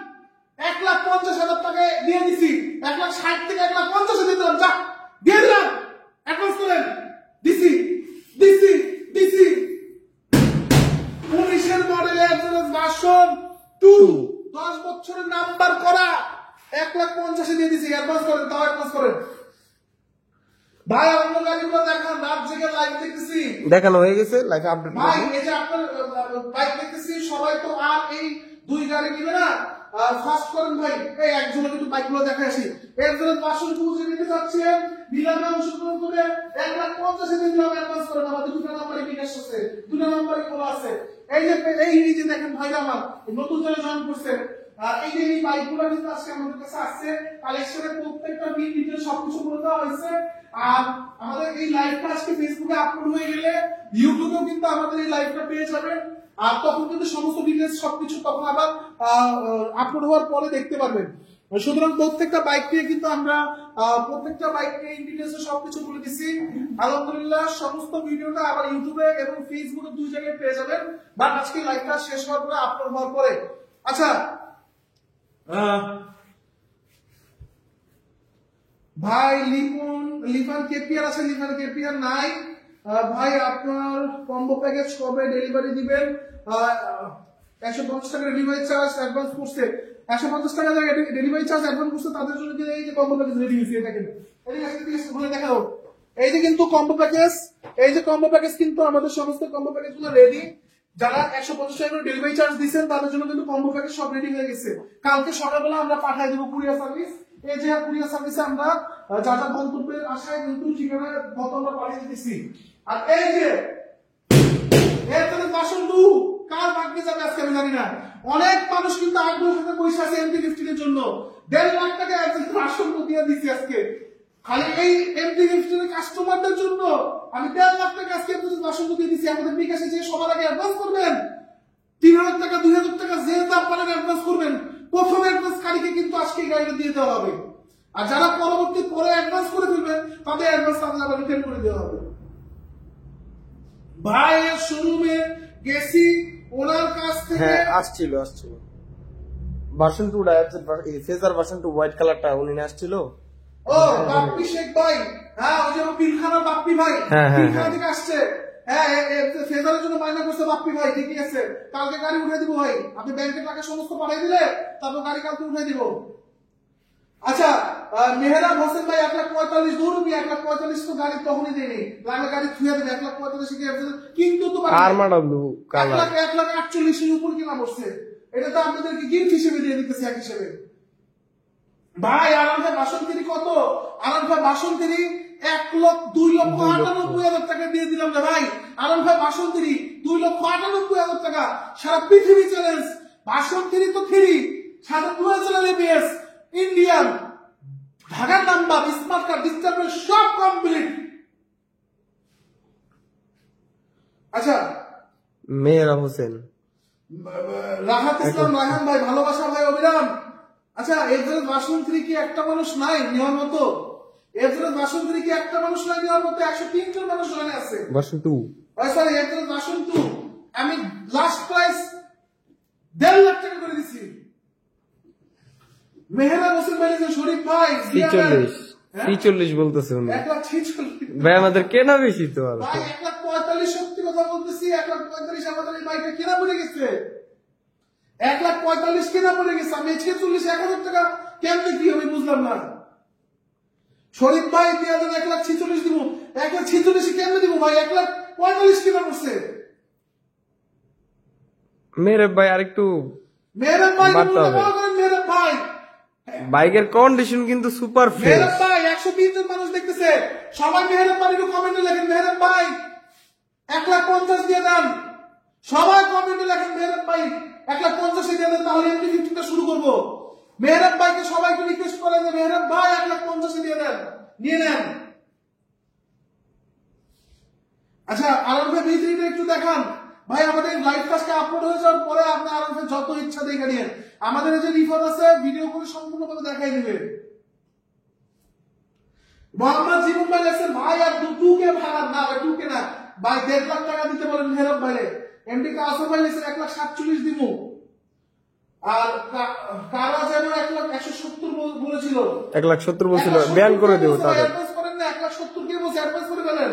1,50,000 টাকা দিয়ে দিছি, 1,60,000 থেকে 1,50,000 দিতে হবে, যা দিয়ে দিলাম, অ্যাডভান্স করেন। দিছি দিছি দিছি 19 এর মডেল এফএস ভার্সন 2 10 বছরের নাম্বার করা 1,50,000 দিয়ে দিছি, অ্যাডভান্স করেন, তাও অ্যাডভান্স করেন। ভাই অন্য গাড়িগুলো দেখান, রাত জেগে লাইভ দেখতেছি, দেখানো হয়ে গেছে, লাইভ আপডেট। ভাই এই যে আপনার বাইক দেখতেছি সবাই তো আর এই 2 গাড়ি নিবে না, ফাস্ট করেন ভাই। এই একজনের কিন্তু বাইকগুলো দেখে আসি। একজনের 500 যে নিতে যাচ্ছেন নিলামে অংশগ্রহণ করে 1,50,000 দিয়ে দিলাম, অ্যাডভান্স করেন। আমাদের 2টা নাম্বারে বিকাশ আছে, 2টা নাম্বারে খোলা আছে। এই যে দেখেন ভাই আমার নতুন যারা জয়েন করছেন, এই যে এই বাইকগুলো কিন্তু আজকে আমাদের কাছে আসছে, কালেকশনের প্রত্যেকটা ডিটেইলস সবকিছু বলে দেওয়া হয়েছে। আর আমাদের এই লাইভটা আজকে ফেসবুকে আপলোড হয়ে গেলে ইউটিউবেও কিন্তু আমাদের এই লাইভটা পেয়ে যাবেন, আর তখন কিন্তু সমস্ত ডিটেইলস সবকিছু তখন আবার আপলোড হওয়ার পরে দেখতে পারবেন। সুতরাং প্রত্যেকটা বাইক নিয়ে কিন্তু আমরা প্রত্যেকটা বাইক নিয়ে ডিটেইলস সবকিছু বলে দিছি। আলহামদুলিল্লাহ সমস্ত ভিডিওটা আবার ইউটিউবে এবং ফেসবুকে 2 জায়গায় পেয়ে যাবেন, বাট আজকে লাইভটা শেষ হওয়ার পরে আপলোড হওয়ার পরে। আচ্ছা ভাই লিফান কেপিআর আছে, লিফান কেপিআর নাই ভাই। আপনার কম্বো প্যাকেজ কবে ডেলিভারি দিবেন? 150 টাকা ডেলিভারি চার্জ অ্যাডভান্স করছে, 150 টাকা ডেলিভারি চার্জ অ্যাডভান্স করছে তাদের জন্য কিন্তু এই যে কম্বো প্যাকেজ রেডি হয়েছে। দেখেন ঘুরে দেখাও, এই যে কিন্তু কম্বো প্যাকেজ, এই যে কম্বো প্যাকেজ কিন্তু আমাদের সমস্ত কম্বো প্যাকেজ গুলো রেডি। যারা 150 টাকা করে ডেলিভারি চার্জ দিচ্ছেন তাদের জন্য কিন্তু কম্বো প্যাকেজ সব রেডি হয়ে গেছে। কালকে সকালবেলা আমরা পাঠিয়ে দেবো কুরিয়ার সার্ভিস। এই যে কুরিয়ার সার্ভিসে আমরা যা যা গন্তব্যের আশায় কিন্তু ঠিকানা মতো আমরা পাঠিয়ে দিচ্ছি। আর এই যে এর বাসন কার ভাগ্যে যাবে আজকে আমি জানি না। অনেক মানুষ কিন্তু আগ্রহ সাথে বসে আছে MT-15 এর জন্য। 1.5 লাখ টাকা আসন দিয়ে দিচ্ছি আজকে খালি এই MT-15 এর কাস্টমারদের জন্য। আমি 1.5 লাখ টাকা আজকে আসন দিয়ে দিচ্ছি। আমাদের বিকাশে যে সবার আগে অ্যাডভান্স করবেন 3000 টাকা 2000 টাকা যে দাম পারেন অ্যাডভান্স করবেন। প্রথম অ্যাডভান্স কারিকে কিন্তু আজকে গাড়িটা দিয়ে দেওয়া হবে। আর যারা পরবর্তী পরে অ্যাডভান্স করে ফেলবেন তাদের অ্যাডভান্স তাদের আবার রিটার্ন করে দেওয়া হবে। ভাইয়ের শোরুমে গেছি ওনার কাছ থেকে। হ্যাঁ আসছিল ভার্সন 2 ফেজার ভার্সন 2 হোয়াইট কালারটা উনি নিয়ে আসছিল। ও বাপ্পি শেখ ভাই, হ্যাঁ ওই যে পিলখানা বাপ্পি ভাই, পিলখানা থেকে আসছে। হ্যাঁ ফেজারের জন্য বায়না করছে বাপ্পি ভাই, ঠিকই আছে। কালকে গাড়ি উঠে দিব ভাই, আপনি ব্যাংকের টাকা সমস্ত পাঠিয়ে দিলে তারপর গাড়ি কালকে উঠে দিব। আচ্ছা মেহরাব হোসেন ভাই 1,45,000 দূর 1,45,000 তো গাড়ি তখনই দেয়নি, লাগলে গাড়ি ছুঁয়ে দেবে 1,45,000 কিন্তু তো আরমাডা ব্লু কালার 1,48,000 এর উপর কিনা বসছে। এটা তো আপনাদেরকে গিফট হিসেবে দিয়ে দিতেছি এক হিসেবে। ভাই আরাম ভাই বাসন্তী কত? আরাম ভাই বাসন্তী 2,98,000 টাকা দিয়ে দিলাম রে ভাই। আরাম ভাই বাসন্তী 2,98,000 টাকা। সারা পৃথিবী চ্যালেঞ্জ বাসন্তী তো ফ্রি, সারা দুয়ার চ্যানেল ABS ইন্ডিয়ান ঢাকার নাম্বার স্মার্ট কার্ড ডিস্টারবেন্স সব কমপ্লিট। আচ্ছা মেহরাব হোসেন, রাহাত ইসলাম রায়হান ভাই, ভালোবাসা ভাই অবিরাম। আচ্ছা এফজেড বাসন্তী কি একটা মানুষ নাই নেওয়ার মতো? এফজেড বাসন্তী কি একটা মানুষ নাই নেওয়ার মতো? 103 জন মানুষ জয়েন আছে ভার্সন 2। ভাই স্যার এফজেড ভার্সন 2 আমি লাস্ট প্রাইস 1.5 লাখ টাকা করে দিছি। মেহরাব হোসেন ভাই, শরীফ ভাই 46 বলতেছে উনি। 1,46,000 ভাই আমাদের কেনা বেশি তো আর ভাই 1,45,000 সত্যি কথা বলতেছি। 1,45,000 আমাদের এই বাইকটা কেনা পড়ে গেছে। 1,45,000 কেনা পড়ে গেছে। আমি 46,000 টাকা কেমনে কি আমি বুঝলাম না। শরীফ ভাই দিয়ে 1,46,000 দিব। 1,46,000 কেমনে দিব ভাই? 1,45,000 কেনা পড়ছে। মেহরাব ভাই আরেকটু মেহরাব ভাই মেহরাব ভাই বাইকের কন্ডিশন কিন্তু সুপার ফ্রেশ। মেহরাব ভাই 120 জন মানুষ দেখতেছে, সবাই মেহরাব ভাই একটু কমেন্টে লেখেন মেহরাব ভাই 1,50,000 দিয়ে দেন। সবাই কমেন্টে লেখেন মেহরাব ভাই 1,50,000 দিয়ে দেন, তাহলে MT-15 শুরু করবো। মেহরাব ভাইকে সবাইকে রিকোয়েস্ট করেন যে মেহরাব ভাই 1,50,000 দিয়ে দেন, নিয়ে নেন। আচ্ছা আরাম ভাই ভিডিওটা একটু দেখান ভাই। আমাদের লাইভ কাজটা আপলোড হয়ে যাওয়ার পরে আপনি আরাম ভাই যত ইচ্ছা দেখে নিন। আমাদের যে রিফার আছে ভিডিও করে সম্পূর্ণভাবে দেখাই দিবে। মোহাম্মদ জীবন ভাই আছেন ভাই আর 2K ভাড়া না ভাই 2K না ভাই 1.5 লাখ টাকা দিতে বলেন মেহরাব ভাইরে। এমডি কাসর ভাই আছেন 1,47,000 দিব। আর কারা যেন 1,70,000 বলেছিল, 1,70,000 বলছিল, ব্যান করে দেব তাদের। অ্যাডভান্স করেন না 1,70,000 কে বলছে অ্যাডভান্স করে ফেলেন।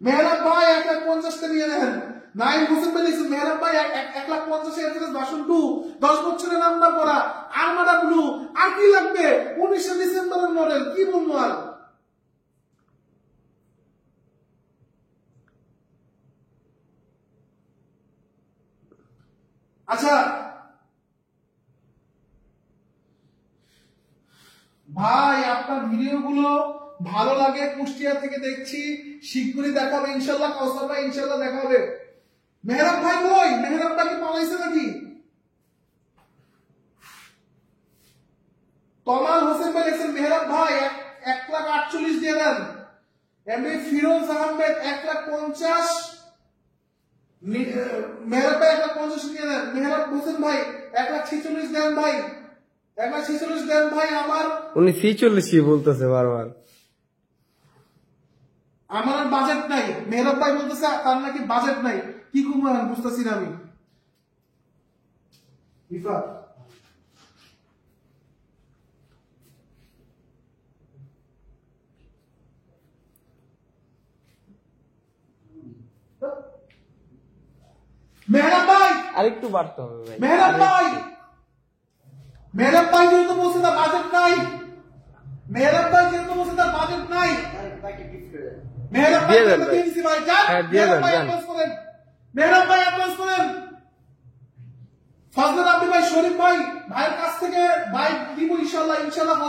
মেহরাব ভাই 1,50,000 টা নিয়ে নেন। নাইম হোসেন ভাই লিখছেন মেহরাব ভাই 1,50,000 এর ভার্সন 2 10 বছরের নাম্বার করা আরমাডা ব্লু। আর কি লাগবে? 19 ডিসেম্বরের মডেল, কি বলবো আর। আচ্ছা ভাই আপনার ভিডিওগুলো ভালো লাগে, কুষ্টিয়া থেকে দেখছি, শীঘ্রই দেখা হবে ইনশাআল্লাহ। কাউসার ভাই ইনশাআল্লাহ দেখা হবে। মেহরাব ভাই কই? মেহরাব ভাই কি পালাইছে নাকি? তমাল হোসেন ভাই লিখছেন মেহরাব ভাই 1,48,000 দিয়ে দেন। এমনি ফিরোজ আহমেদ 1,50,000 মেহরাব ভাই 1,50,000 দিয়ে দেন। মেহরাব হোসেন ভাই 1,46,000 দেন ভাই, 1,46,000 দেন ভাই। আমার উনি 46 বলতেছে বারবার। আমার আর বাজেট নাই। মেহরাব ভাই বলতেছে তার নাকি বাজেট নাই। কি করবো আমি বুঝতেছি না। আমি মেহরাব ভাই আরেকটু বাড়তে হবে ভাই। মেহরাব ভাই যেহেতু বলছে তার বাজেট নাই। মেহরাব ভাই যেহেতু বলছে তার বাজেট নাই। মেহরাব ভাই দিয়ে দিছি ভাই, যান মেহরাব ভাই অ্যাডভান্স করেন। মেহরাব ভাই অ্যাডভান্স করেন। ফজল আব্দি ভাই, শরীফ ভাই ভাইয়ের কাছ থেকে বাইক দিব ইনশাআল্লাহ।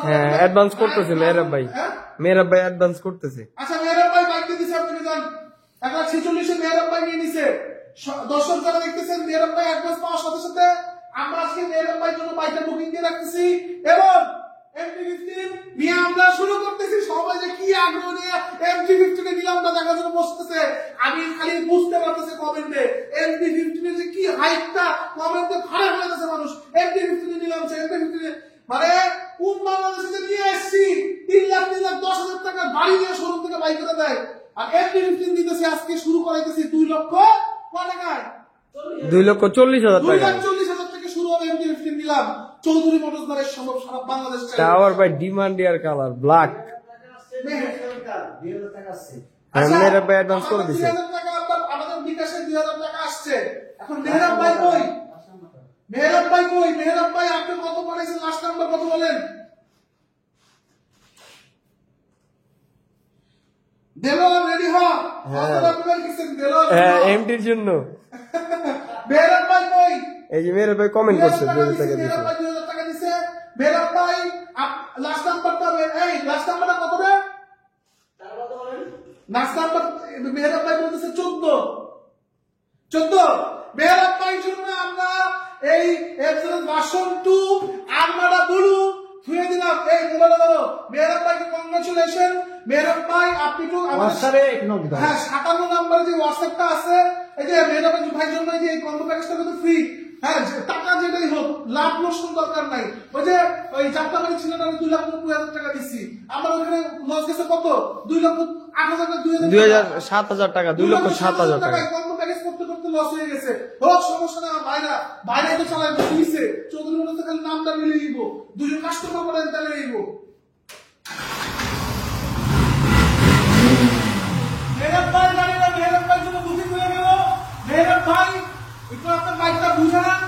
হ্যাঁ অ্যাডভান্স করতেছে মেহরাব ভাই। মেহরাব ভাই অ্যাডভান্স করতেছে। আচ্ছা মেহরাব ভাই বাইক দিয়ে দিছে, আপনি যান। 1,46,000 মেহরাব ভাই নিয়ে নিছে। দর্শক যারা দেখতেছেন মেহরাব ভাই অ্যাডভান্স পাওয়ার সাথে সাথে আমরা আজকে মেহরাব ভাইয়ের জন্য বাইকটা বুকিং দিয়ে রাখতেছি এবং MT-15 নিয়ে আমরা শুরু করতেছি। সবাই যে কি আগ্রহ নিয়ে MT-15 এ নিলাম না দেখার জন্য বসতেছে। আমি খালি বুঝতে পারতেছি কমেন্টে MT-15 এর যে কি হাইপটা কমেন্টে ভাড়া হয়ে যাচ্ছে মানুষ। MT-15 নিলাম MT-15 মানে কোন বাংলাদেশে যে নিয়ে এসেছি 3,10,000 টাকা বাড়ি নিয়ে শোরুম থেকে বাইক করে দেয় আর MT-15 দিতেছি আজকে শুরু করাইতেছি 2 লক্ষ কত টাকায় 2,40,000 টাকা 2,40,000 থেকে শুরু হবে MT-15 নিলাম চৌধুরী মোটরস দ্বারা সম্ভব সারা Bangladesh tower by demand year colour black Mehrab ভাই অ্যাডভান্স করে দিয়েছে 2,000 টাকা আমাদের বিকাশে 2,000 টাকা আসছে এখন মেহরাব ভাই কই মেহরাব ভাই কই মেহরাব ভাই আপনি কত পাঠাইছেন লাস্ট নাম্বার কত বলেন দেলোয়ার রেডি হ কত টাকা দিচ্ছেন দেলোয়ার হ্যাঁ এমটির জন্য মেহরাব ভাই কই এই যে মেহরাব ভাই কমেন্ট করছে 2,000 টাকা দিয়েছে মেহরাব ভাই 2,000 টাকা দিয়েছে মেহরাব ভাই লাস্ট নাম্বারটা এই লাস্ট নাম্বারটা কত রে তার কত বলেন লাস্ট নাম্বার মেহরাব ভাই বলতেছে 14 মেহরাব ভাই জন্য আমরা এই এফজেড ভার্সন 2 আমরা বলু ছুঁয়ে দিলাম এই মোবাইল ধরো মেহরাব ভাইকে কংগ্রাচুলেশন মেহরাব ভাই আপনি তো হোয়াটসঅ্যাপে এক নক দাও হ্যাঁ 57 নম্বরে যে হোয়াটসঅ্যাপটা আছে এই যে মেহরাব ভাই জন্য এই যে এই কম্বো প্যাকেজটা কিন্তু ফ্রি হ্যাঁ টাকা যেটাই হোক লাভ লোকসান দরকার নাই ওই যে ওই যাত্রাবাড়ি ছিলেন আমি 2,90,000 টাকা দিচ্ছি আমার ওখানে লস গেছে কত 2,07,000 টাকা 2,07,000 টাকা কম্বো প্যাকেজ করতে করতে লস হয়ে গেছে হোক সমস্যা না ভাইরা বাইরে তো চালাই দিছে চৌধুরী মনে খালি নামটা মিলে দিব দুজন কাস্টমার করে তাহলে দিব মেহরাব ভাই জানেন মেহরাব ভাই জন্য বুকিং হয়ে গেল মেহরাব ভাই একটু আপনার বাইকটা বুঝান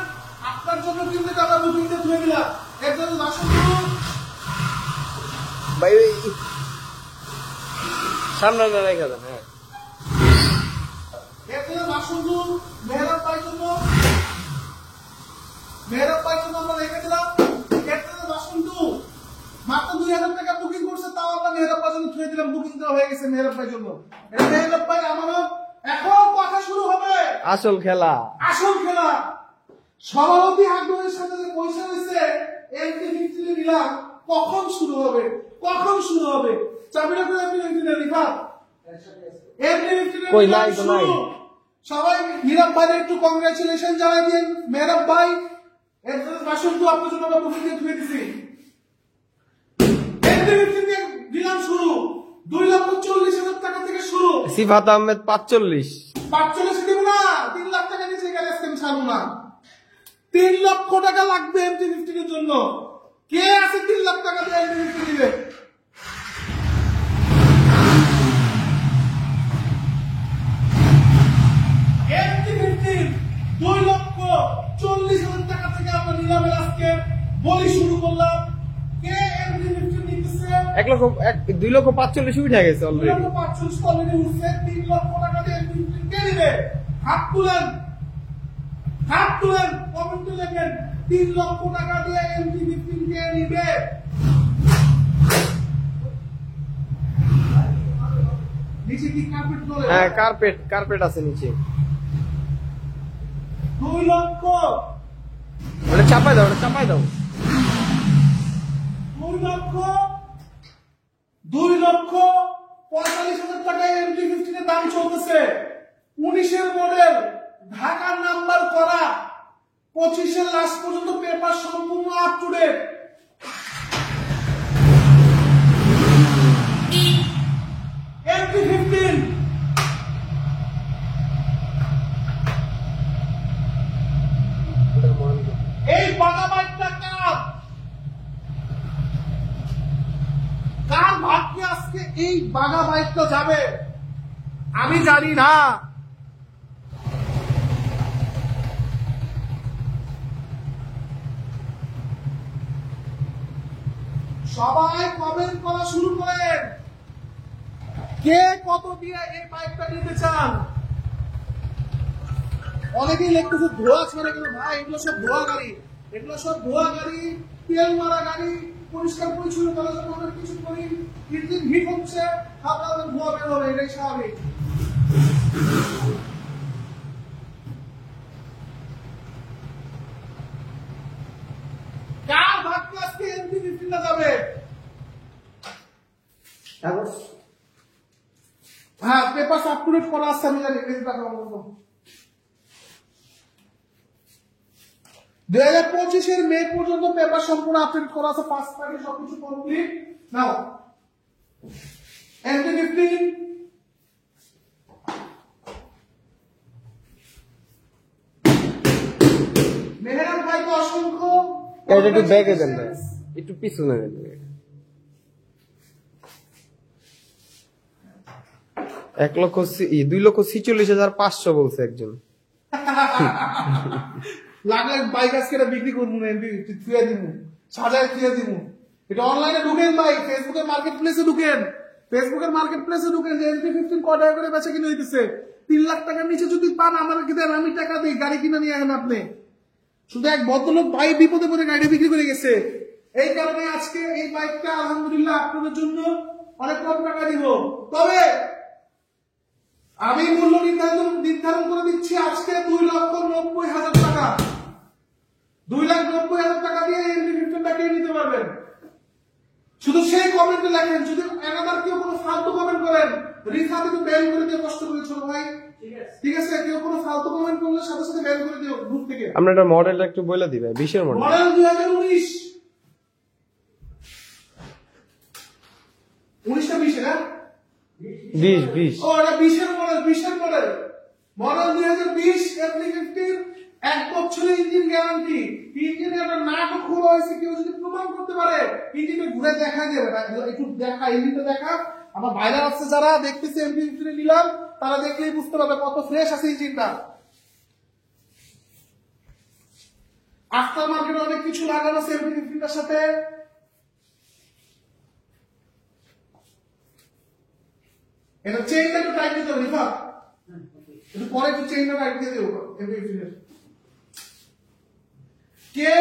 আপনার জন্য কিন্তু টাকা বুকিং দিয়ে ধুয়ে দিলাম একজন বাসন ভাই সামনে না রেখে দেন হ্যাঁ একজন বাসন মেহরাব ভাই জন্য আমরা রেখে দিলাম একজন বাসন মাত্র 2,000 টাকা বুকিং করছে তাও আমরা মেহরাব ভাই জন্য ধুয়ে দিলাম বুকিং দেওয়া হয়ে গেছে মেহরাব ভাই জন্য এটা মেহরাব ভাই আমারও এখন কথা শুরু হবে আসল খেলা সভাপতি আগ্রহের সাথে যে পয়সা হয়েছে MT-15 নিলাম কখন শুরু হবে চাবিটা করে MT-15 নিলাম কই নাই তো নাই সবাই মেহরাব ভাইয়ের একটু কংগ্রাচুলেশন জানাই দিন মেহরাব ভাই এর বাসন তো আপনার জন্য আমরা বুকিং দিয়ে ধুয়ে দিছি MT-15 দিয়ে দিলাম শুরু 2,40,000 টাকা থেকে শুরু সিফাত আহমেদ 45 দিব না 3 লাখ টাকা নিচে গেলে আমি ছাড়বো না 3 লক্ষ টাকা লাগবে MT-15 এর জন্য কে আছে 3 লাখ টাকা দিয়ে MT-15 দিবে MT-15 2,40,000 টাকা থেকে আমরা নিলামের আজকে বলি শুরু করলাম কে MT-15 নিতেছে 2,45,000 উঠে গেছে অলরেডি 2,45,000 অলরেডি উঠছে 3 লক্ষ টাকা দিয়ে MT-15 কে দিবে হাত তুলেন কমেন্টে লেখেন 3 লক্ষ টাকা দিয়ে MT-15 কে নিবে নিচে কি কার্পেট ধরে হ্যাঁ কার্পেট আছে নিচে 2 লক্ষ ওটা চাপাই দাও 2,45,000 টাকায় MT-15 এর দাম চলতেছে 19 এর মডেল ঢাকার নাম্বার করা 25 এর লাস্ট পর্যন্ত পেপার সম্পূর্ণ আপ টু ডেট MT-15 এই বাগা বাইকটা কার ভাগ্যে আজকে এই বাগা বাইকটা যাবে আমি জানি না সবাই কমেন্ট করা শুরু করেন কে কত দিয়ে এই বাইকটা নিতে চান অনেকেই লিখতেছে ধোয়া ছেড়ে গেল ভাই এগুলো সব ধোয়া গাড়ি তেল মারা গাড়ি পরিষ্কার পরিচ্ছন্ন করার জন্য আমরা কিছু করি ইঞ্জিন হিট হচ্ছে আপনাদের ধোয়া বের হবে এটাই স্বাভাবিক টুডেট করা আছে আমি জানি। 2025 মে পর্যন্ত পেপার সম্পূর্ণ আপডেট করা আছে, ফার্স্ট পার্টি সবকিছু কমপ্লিট। নাও MT-15 মেহরান ভাইকে অসংখ্য। এটা একটু ব্যাগে দেন ভাই, একটু পিছনে দেন। 2,46,500 বলছে একজন। লাগলে বাইক আজকে বিক্রি করবো না, থুয়ে দিব, সাজায় থুয়ে দিব। এটা অনলাইনে ঢুকেন ভাই, ফেসবুকের মার্কেট প্লেসে ঢুকেন, ফেসবুকের মার্কেট প্লেসে ঢুকেন যে MT-15 কয় টাকা করে বেচা কিনে হইতেছে। 3 লাখ টাকার নিচে যদি পান আমাকে দেন, আমি টাকা দিই, গাড়ি কিনে নিয়ে আসেন আপনি। শুধু এক ভদ্রলোক ভাই বিপদে পড়ে গাড়ি বিক্রি করে গেছে, এই কারণে আজকে এই বাইকটা আলহামদুলিল্লাহ আপনাদের জন্য অনেক কম টাকা দিব। তবে আমি মূল্য নির্ধারণ করে দিচ্ছি আজকে 2,90,000 টাকা। 2,90,000 টাকা দিয়ে MT-15টা কিনে নিতে পারবেন। শুধু সেই কমেন্টে লেখেন, যদি একাধার কেউ কোনো ফালতু কমেন্ট করেন, রিফাত একটু ব্যান করে দিয়ে কষ্ট করে ছোট ভাই, ঠিক আছে? কেউ কোনো ফালতু কমেন্ট করলে সাথে সাথে ব্যান করে দিও গ্রুপ থেকে। আমরা এটা মডেলটা একটু বলে দিবে, 20 এর মডেল। মডেল 2019 19টা 20 না 20 ও এটা 20 এর মডেল, 20 এর মডেল, মডেল 2020 MT-15 1 বছরের ইঞ্জিন গ্যারান্টি। ইঞ্জিনে একটা নাট খোলা হয়েছে, কেউ যদি প্রমাণ করতে পারে ইঞ্জিনে ঘুরে দেখা যাবে না, একটু দেখা, ইঞ্জিনটা দেখা। আমার ভাইরা আছে যারা দেখতেছে MT-15 নিলাম, তারা দেখলেই বুঝতে পারবে কত ফ্রেশ আছে ইঞ্জিনটা। আফটার মার্কেটে অনেক কিছু লাগানো আছে MT-15টার সাথে। এটা চেইনটা একটু টাইট দিতে হবে রিফা, একটু পরে একটু চেইনটা টাইট দিয়ে দেবো MT-15 এর। কে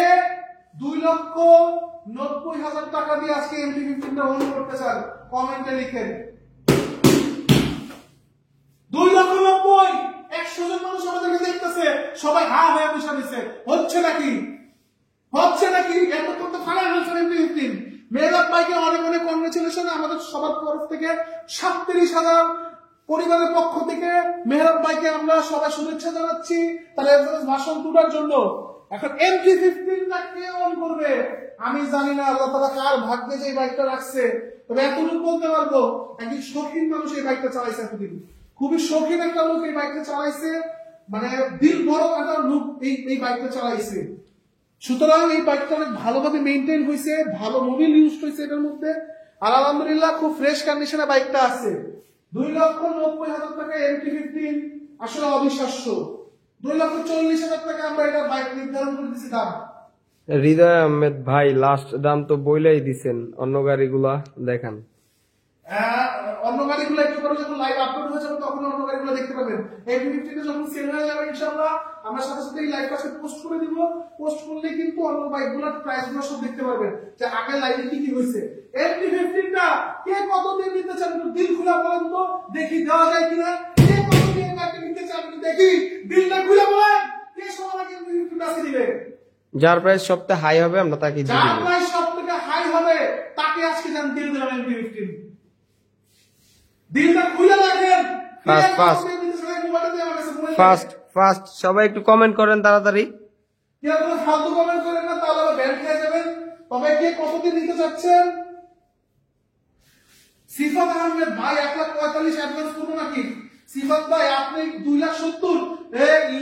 2,90,000 টাকা দিয়ে আজকে MT-15টা ওন করতে চান কমেন্টে লিখেন। 2,90,000, 100 জন মানুষ আমাদেরকে দেখতেছে, সবাই হা হয়ে বসে দিচ্ছে। হচ্ছে নাকি? হচ্ছে নাকি? এত করতে ফালা হয়েছে MT-15। মেহরাব ভাইকে অনেক অনেক কংগ্রেচুলেশন আমাদের সবার তরফ থেকে, 37,000 পরিবারের পক্ষ থেকে মেহরাব ভাইকে আমরা সবাই শুভেচ্ছা জানাচ্ছি তার এভারেজ ভাষণ তোলার জন্য। এখন MT-15টা কে অন করবে আমি জানি না, আল্লাহ তাআলা কার ভাগ্যে যে এই বাইকটা রাখছে। তবে এতটুকু বলতে পারবো, একজন শৌখিন মানুষ এই বাইকটা চালাইছে এতদিন, খুবই শৌখিন একটা লোক এই বাইকটা চালাইছে, মানে দিল বড় একটা লোক এই বাইকটা চালাইছে। সুতরাং এই বাইকটা অনেক ভালোভাবে মেইনটেইন হয়েছে, ভালো মোবিল ইউজ হয়েছে এটার মধ্যে, আর আলহামদুলিল্লাহ খুব ফ্রেশ কন্ডিশনে বাইকটা আছে। 2,90,000 টাকা MT-15 আসলে অবিশ্বাস্য। 2,40,000 টাকা আমরা এটা বাইক নির্ধারণ করে দিচ্ছি দাম। হৃদয় আহমেদ ভাই লাস্ট দাম তো বইলাই দিছেন, অন্য গাড়িগুলা দেখান। অন্য গাড়িগুলো একটু করে যখন লাইভ আপলোড হয়ে যাবে তখন অন্য গাড়িগুলো দেখতে পাবেন। MT-15 যখন সেল হয়ে যাবে ইনশাআল্লাহ আমরা সাথে সাথে এই লাইভটা পোস্ট করে দিব। পোস্ট করলে কিন্তু অন্য বাইকগুলোর প্রাইসগুলো সব দেখতে পারবেন যে আগে লাইভে কি কি হয়েছে। MT-15টা কে কত দিয়ে নিতে চান একটু দিল খুলে বলেন তো, দেখি দেওয়া যায় কিনা। কে কত দিয়ে বাইকটা নিতে চান দেখি, দিলটা খুলে বলেন কে সবার আগে MT-15 আছে দিবে। যার প্রাইস সবথেকে হাই হবে আমরা তাকে দিয়ে যার দিব। প্রাইস সবথেকে হাই হবে তাকে আজকে জান দিয়ে দিলাম MT-15। দিলটা খুলে রাখেন। ফাস্ট সবাই একটু কমেন্ট করেন তাড়াতাড়ি। ফালতু কমেন্ট করেন না, তাহলে ব্যান খেয়ে যাবেন। তবে কে কতদিন নিতে চাচ্ছেন? সিফাত আহমেদ ভাই 1,45,000 অ্যাডভান্স করবো নাকি? সিফাত ভাই আপনি 2,70,000,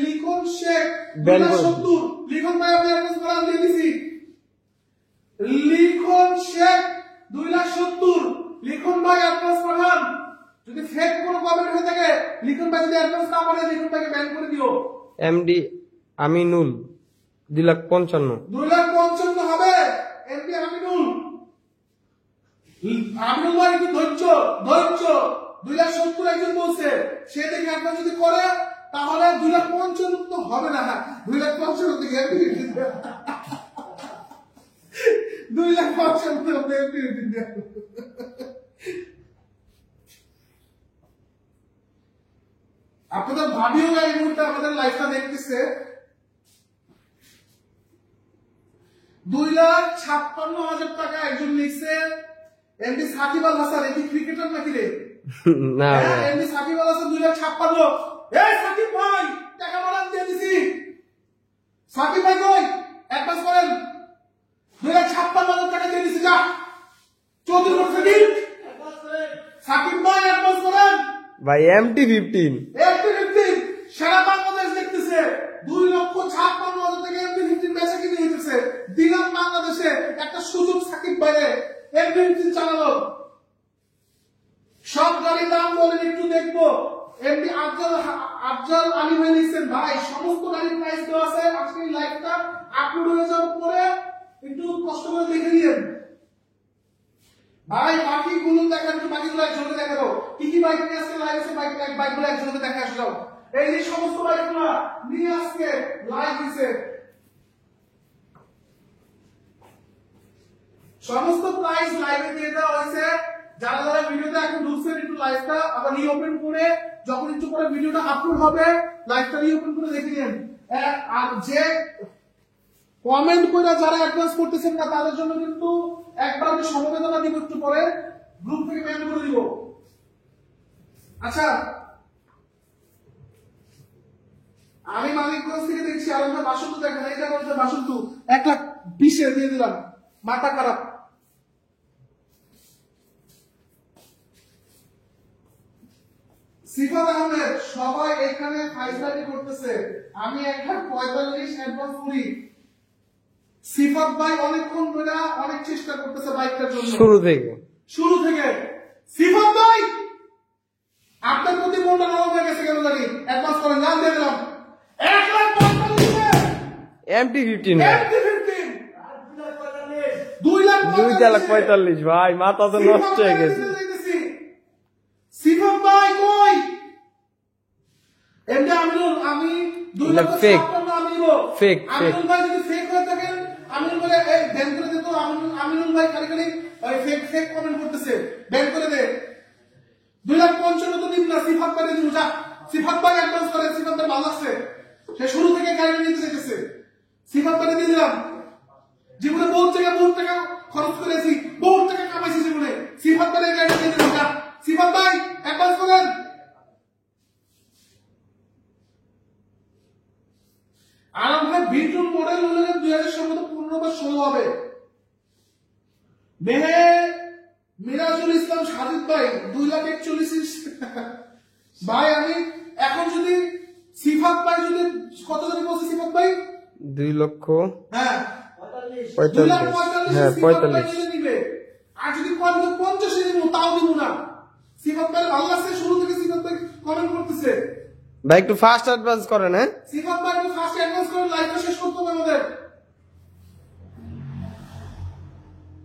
লিখন শেখ 2,70,000, লিখন ভাই আপনি অ্যাডভান্স করান দিয়ে দিছি। লিখন শেখ 2,70,000, লিখন ভাই অ্যাডভান্স পাঠান। যদি ফেক কোনো কমেন্ট হয়ে থাকে লিখন ভাই যদি অ্যাডভান্স না পাঠায় লিখন ভাইকে ব্যান করে দিও। এমডি আমিনুল 2,55,000, 2,55,000 হবে। এমডি আমিনুল ভাই একটু ধৈর্য 2,70,000 একজন বলছে, সে দেখে আপনার যদি করে তাহলে 2,55,000 তো হবে না, 2,55,000 থেকে 2,55,000 আপনাদের ভাবিও না এই মুহূর্তে আমাদের লাইফটা দেখতেছে। 2,56,000 টাকা একজন লিখছে। এমডি সাকিব আল হাসান, এটি ক্রিকেটার নাকি রে? না হ্যাঁ, এমনি সাকিব আল হাসান 2,56,000। এই সাকিব ভাই টাকা বাড়ান দিয়ে দিছি। সাকিব ভাই কই অ্যাডভান্স করেন, 2,56,000 টাকা দিয়ে দিছি। যা চৌধুরী সাকিব, সাকিব ভাই অ্যাডভান্স করেন। ভাই MT-15 সারা বাংলাদেশ দেখতেছে, 2,56,000 থেকে MT-15 বেচা কিনে হইতেছে। দিলাম বাংলাদেশে একটা সুযোগ সাকিব ভাইরে, MT-15 চালানো। সব গাড়ির দাম বলেন একটু দেখবো। এমনি আফজাল আলী ভাই লিখছেন, ভাই সমস্ত গাড়ির প্রাইস দেওয়া আছে, আজকে এই লাইভটা আপলোড হয়ে যাওয়ার পরে একটু কষ্ট করে দেখে নিয়েন ভাই। বাকি গুলো দেখেন, বাকিগুলো একজনকে দেখাবো। কি কি বাইক নিয়ে আজকে লাইভ আছে, বাইকগুলো একজনকে দেখে আসো। এই যে সমস্ত বাইকগুলো নিয়ে আজকে লাইভ দিছে, সমস্ত প্রাইস লাইভে দিয়ে দেওয়া হয়েছে। যারা যারা ভিডিওতে এখন ঢুকছেন একটু লাইভটা আবার রিওপেন করে, যখন একটু পরে ভিডিওটা আপলোড হবে লাইভটা রিওপেন করে দেখে নিন। আর যে কমেন্ট করে যারা অ্যাডভান্স করতেছেন না তাদের জন্য কিন্তু একবার আমি সমবেদনা দিব, একটু পরে গ্রুপ থেকে ব্যান করে দিব। আচ্ছা, আমি মানিকগঞ্জ থেকে দেখছি আলমটা বাসন্তু দেখেন, এইটা বলতে বাসন্তু 1,20,000 দিয়ে দিলাম, মাথা খারাপ। সিফাত আহমেদ, সবাই এখানে ফাইজলামি করতেছে, আমি 1,45,000 অ্যাডভান্স করি। সিফাত ভাই অনেকক্ষণ ধরে অনেক চেষ্টা করতেছে বাইকটার জন্য, শুরু থেকে। সিফাত ভাই আপনার প্রতি মনটা নরম হয়ে গেছে কেন জানি, অ্যাডভান্স করেন, নাম দিয়ে দিলাম 1,45,000 MT-15 2,45,000 ভাই, মাথা তো নষ্ট হয়ে গেছে। সিফাত ভাই কই এমনি আমিনুল, আমি 2,56,000 আমি নিব। আমিনুল ভাই যদি ফেক হয়ে থাকেন, আমিনুল ভাই এই ব্যান করে দে তো। আমিনুল ভাই খালি খালি ওই ফেক কমেন্ট করতেছে, ব্যান করে দে। 2,55,000 তো দিন না, সিফাত ভাই দিব। যা সিফাত ভাই অ্যাডভান্স করে, সিফাত ভাই ভালো লাগছে, সে শুরু থেকে গাড়ি নিতে চাইতেছে। সিফাত ভাই দিয়ে দিলাম। জীবনে বহুত টাকা খরচ করেছি, বহুত টাকা কামাইছি জীবনে। সিফাত ভাই গাড়ি দিয়ে দিলাম। যা সিফাত ভাই অ্যাডভান্স করেন। আর আমরা বিটুল মডেল হলে 2015 বা 16 হবে। মেহে মিরাজুল ইসলাম সাজিদ ভাই 2,41,000 ভাই। আমি এখন যদি সিফাত ভাই যদি কত জানি বলছে, সিফাত ভাই 2,45,000 হ্যাঁ 45,000 হ্যাঁ 45,000 নিবে। আর যদি 50 দিব তাও দিব না। সিফাত ভাই ভালো লাগছে, শুরু থেকে সিফাত ভাই কমেন্ট করতেছে। ভাই একটু ফাস্ট অ্যাডভান্স করেন। হ্যাঁ সিফাত ভাই একটু ফার্স্ট অ্যাডভান্স করে লাইভটা শেষ করতে হবে আমাদের।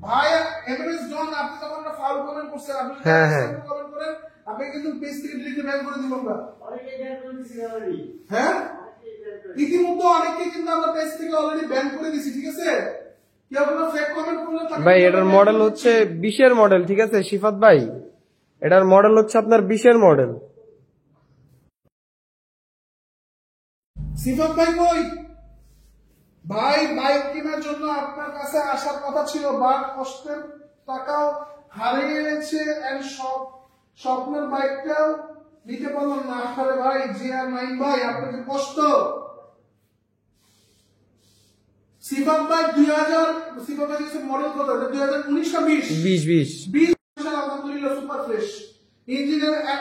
ভাই এমএস জন, আপনি যখন ফাউল কমেন্ট করছেন, আপনি কমেন্ট করেন, আপনি কিন্তু পেজ থেকে ডিলিট ব্যান করে দিব আমরা। অনেকে ব্যান করে দিছি অলরেডি। হ্যাঁ ইতিমধ্যে অনেকে কিন্তু আমরা পেজ থেকে অলরেডি ব্যান করে দিছি, ঠিক আছে? কেউ কোনো ফেক কমেন্ট করলে ভাই, এটার মডেল হচ্ছে 20 এর মডেল, ঠিক আছে সিফাত ভাই? এটার মডেল হচ্ছে আপনার 20 এর মডেল। সিফাত ভাই কই ভাই? বাইক কেনার জন্য আপনার কাছে আসার কথা ছিল, বাট কষ্টের টাকাও হারিয়েছে, এন্ড স্বপ্নের বাইকটাও নিতে পারলাম না। আরে ভাই GR9 ভাই, আপনাকে কষ্ট। সিফাত ভাই 2000 সিফাত ভাই মডেল কত? 2019 না 20? 20 আলহামদুলিল্লাহ সুপার ফ্রেশ। ইঞ্জিনের এক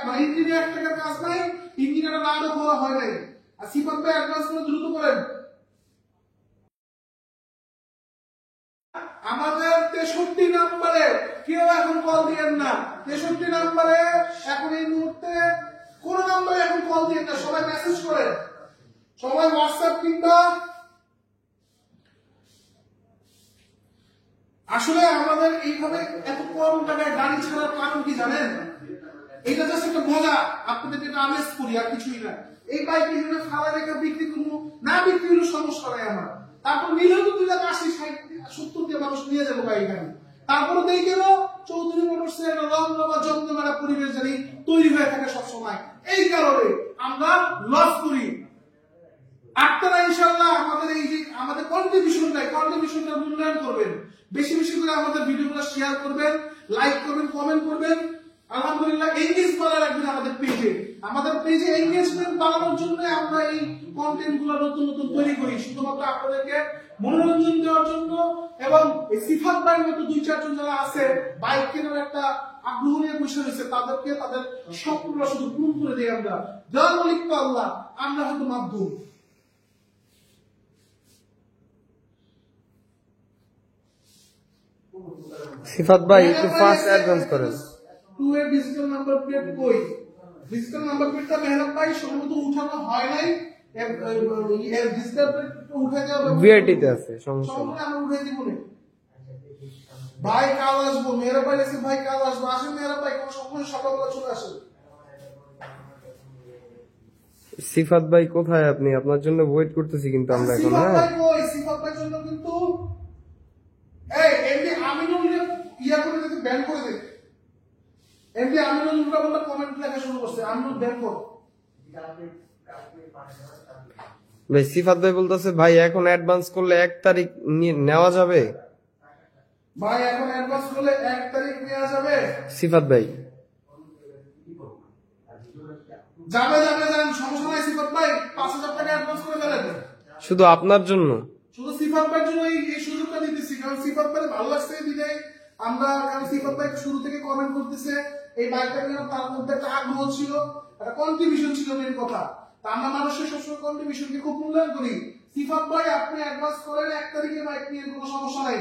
টাকার কাজ নাই, ইঞ্জিনের নাড়ও খোলা হয় নাই। আর সিফাত ভাই অ্যাডভান্স করে দ্রুত করেন। আমাদের 63 নম্বরে কেউ এখন কল দিয়েন না। 63 নম্বরে এখন এই মুহূর্তে কোন নম্বরে এখন কল দিয়েন না, সবাই মেসেজ করেন, সবাই হোয়াটসঅ্যাপ কিংবা। আসলে আমাদের এইভাবে এত কম টাকায় গাড়ি ছাড়ার কারণ কি জানেন? এটা জাস্ট একটা মজা, আপনাদের যেটা আমেজ করি, আর কিছুই না। এই বাইক এখানে ফালা রেখে বিক্রি করবো না, বিক্রি হলে সমস্যা নাই আমার। তারপর নিলেও তো 2,80-70 দিয়ে মানুষ নিয়ে যাবো গাড়ি গাড়ি। তারপরে দিয়ে গেল চৌধুরী মোটরসের রমনা বা জমজমারা পরিবেশ জানি তৈরি হয়ে থাকে সবসময়। এই কারণে আমরা লস করি। আপনারা ইনশাআল্লাহ আমাদের এই যে আমাদের কন্ট্রিবিউশনটা মূল্যায়ন করবেন, বেশি বেশি করে আমাদের ভিডিওগুলো শেয়ার করবেন, লাইক করবেন, কমেন্ট করবেন। আলহামদুলিল্লাহ এনগেজ আমাদের পেজে এনগেজমেন্ট বাড়ানোর জন্য আমরা এই কন্টেন্ট গুলো নতুন নতুন তৈরি করি, শুধুমাত্র আপনাদেরকে মনোরঞ্জন দেওয়ার জন্য। এবং এই সিফাত ভাইয়ের মতো 2-4 জন যারা আছে বাইক কেনার একটা আগ্রহ নিয়ে বসে রয়েছে, তাদেরকে তাদের স্বপ্নগুলো শুধু পূরণ করে দিই আমরা। দেওয়ার মালিক তো আল্লাহ, আমরা হয়তো মাধ্যম। সিফাত ভাই একটু ফাস্ট অ্যাডভান্স করেন। 2 এর ডিজিটাল নাম্বার প্লেট কই? ডিজিটাল নাম্বার প্লেটটা মেহরাব ভাই সম্ভবত উঠানো হয় নাই। ডিজিটাল প্লেট উঠাতে হবে, ভিআইটি তে আছে, সমস্যা সম্পূর্ণ আমরা উঠাই দিব না ভাই। কাল আসবো, মেহরাব ভাই এসে ভাই কাল আসবো। আসেন মেহরাব ভাই, কোন সময় সকালবেলা চলে আসেন। সিফাত ভাই কোথায় আপনি? আপনার জন্য ওয়েট করতেছি কিন্তু আমরা এখন। সিফাত হ্যাঁ ভাই কই? সিফাত ভাইয়ের জন্য কিন্তু এই এমডি আমিনুল ইয়া করে দিতে, ব্যান করে দে। এমডি আমিনুল উল্টাপাল্টা কমেন্ট লেখা শুরু করছে, আমিনুল ব্যান কর। ভাই সিফাত ভাই বলতেছে ভাই এখন অ্যাডভান্স করলে 1 তারিখ নেওয়া যাবে। ভাই এখন অ্যাডভান্স করলে 1 তারিখ নেওয়া যাবে। সিফাত ভাই যাবে যাবে যান, সমস্যা নাই। সিফাত ভাই 5000 টাকা অ্যাডভান্স করে ফেলেন, শুধু আপনার জন্য। শুধু সিফাত ভাইয়ের জন্য এই সুযোগটা দিতেছি, কারণ সিফাত ভাই ভালো লাগছে বিদায় আমরা। কারণ সিফাত ভাই শুরু থেকে কমেন্ট করতেছে এই বাইকটা নিয়ে, তার মধ্যে একটা আগ্রহ ছিল, একটা কন্ট্রিবিউশন ছিল মেন কথা। তা আমরা মানুষের সবসময় কন্ট্রিবিউশনকে খুব মূল্যায়ন করি। সিফাত ভাই আপনি অ্যাডভান্স করেন 1 তারিখে বাইক নিয়ে, কোনো সমস্যা নাই।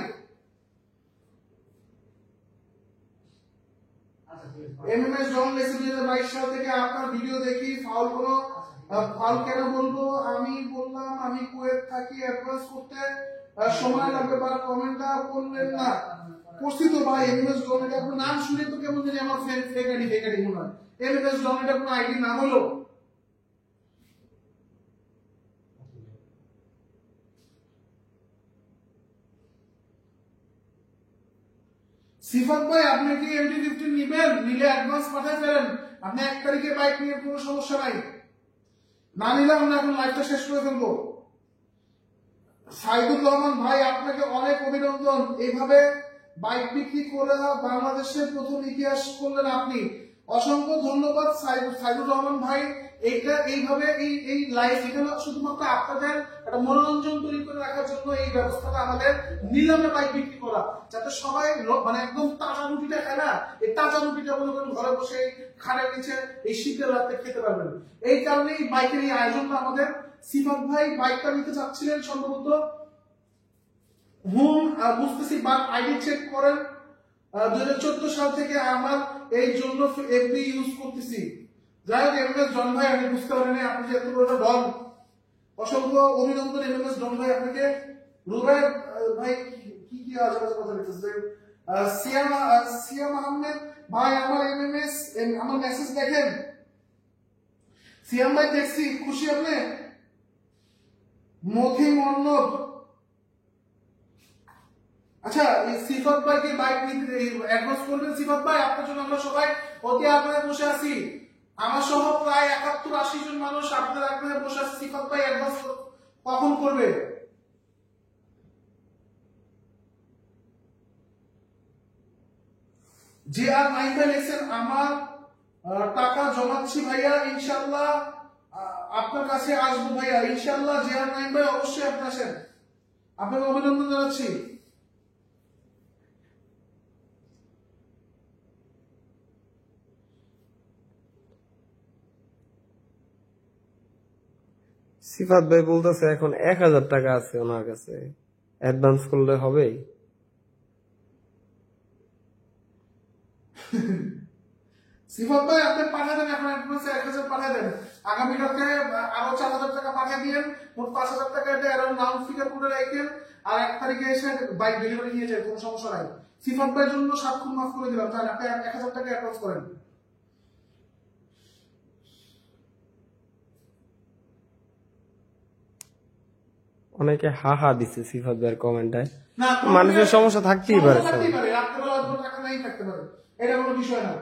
এমএমএস জন লেসি 2022 সাল থেকে আপনার ভিডিও দেখি, ফাউল কেন বলবো? আমি বললাম আমি কুয়েত থাকি, অ্যাডভান্স করতে সময় লাগবে, বা কমেন্টটা করলেন না। করছি তো ভাই। এমএমএস জন, এটা আপনার নাম শুনে তো কেমন জানি আমার ফেক আইডি মনে হয়। এমএমএস জন এটা কোনো আইডি নাম হলো? সিফাত ভাই আপনি কি এমডি 15 নিবেন? নিলে অ্যাডভান্স পাঠিয়ে ফেলেন। আপনি 1 তারিখে বাইক নিয়ে কোনো সমস্যা নাই। না নিলে আমরা এখন লাইভটা শেষ করে ফেলবো। সাইদুর রহমান ভাই আপনাকে অনেক অভিনন্দন, এইভাবে বাইক বিক্রি করে বাংলাদেশের প্রথম ইতিহাস করলেন আপনি। অসংখ্য ধন্যবাদ সাইদুর রহমান ভাই। এইভাবে এই লাইভ এখানে শুধুমাত্র আপনাদের একটা মনোরঞ্জন তৈরি করে রাখার জন্য এই ব্যবস্থাটা আমাদের, নিলামে বাইক বিক্রি করা, যাতে সবাই মানে একদম তাজা রুটিটা খায় না, এই তাজা রুটিটা মনে করেন ঘরে বসে খাটের নিচে এই শীতের রাতে খেতে পারবেন। এই কারণে এই বাইকের এই আয়োজনটা আমাদের। সিফাত ভাই বাইকটা নিতে চাচ্ছিলেন সম্ভবত, বুঝতেছি, বাট আইডি চেক করেন। 2014 সাল থেকে আমার এই জন্য এফবি ইউজ করতেছি। যাই হোক এমএমএস জন ভাই, আমি বুঝতে পারিনি আপনি যে এত বড় একটা দল। অসংখ্য অভিনন্দন এমএমএস জন ভাই আপনাকে। রুবেল ভাই কি কি আজে কথা লিখতেছে? সিয়াম আহমেদ ভাই আমার এমএমএস, আমার মেসেজ দেখেন। সিয়াম ভাই দেখছি, খুশি আপনি? মথি মন্নব, আচ্ছা এই সিফাত ভাইকে বাইক নিতে অ্যাডভান্স করবেন। সিফাত ভাই আপনার জন্য আমরা সবাই অতি আগ্রহে বসে আছি। আমার সহ প্রায় 71-80 জন মানুষ আপনার আগ্রহে বসে আছে। সিফাত ভাই অ্যাডভান্স কখন করবে? যে আর 9 ভাই লিখছেন আমার টাকা জমাচ্ছি ভাইয়া, ইনশাআল্লাহ আপনার কাছে আসবো ভাইয়া, ইনশাআল্লাহ। যে আর 9 ভাই অবশ্যই আপনি আসেন, আপনাকে অভিনন্দন জানাচ্ছি। সিফাত ভাই বলতেছে এখন 1000 টাকা আছে ওনার কাছে, অ্যাডভান্স করলে হবে। সিফাত ভাই আপনি পাঠিয়ে দেন, এখন অ্যাডভান্সে 1000 পাঠিয়ে দেন। আগামীকালকে আরো 4000 টাকা পাঠিয়ে দিয়েন, মোট 5000 টাকা এটা অ্যারাউন্ড নাউন ফিগার করে রাখেন। আর 1 তারিখে এসে বাইক ডেলিভারি নিয়ে যায়, কোনো সমস্যা নাই। সিফাত ভাইয়ের জন্য 7 খুন মাফ করে দিলাম, তাই আপনি 1000 টাকা অ্যাডভান্স করেন। অনেকে হা হা দিচ্ছে সিফাত ভাইয়ের কমেন্টে। না মানুষের সমস্যা থাকতেই পারে, রাত্রেবেলা অল্প টাকা নাই থাকতে পারে, এটা কোনো বিষয় না।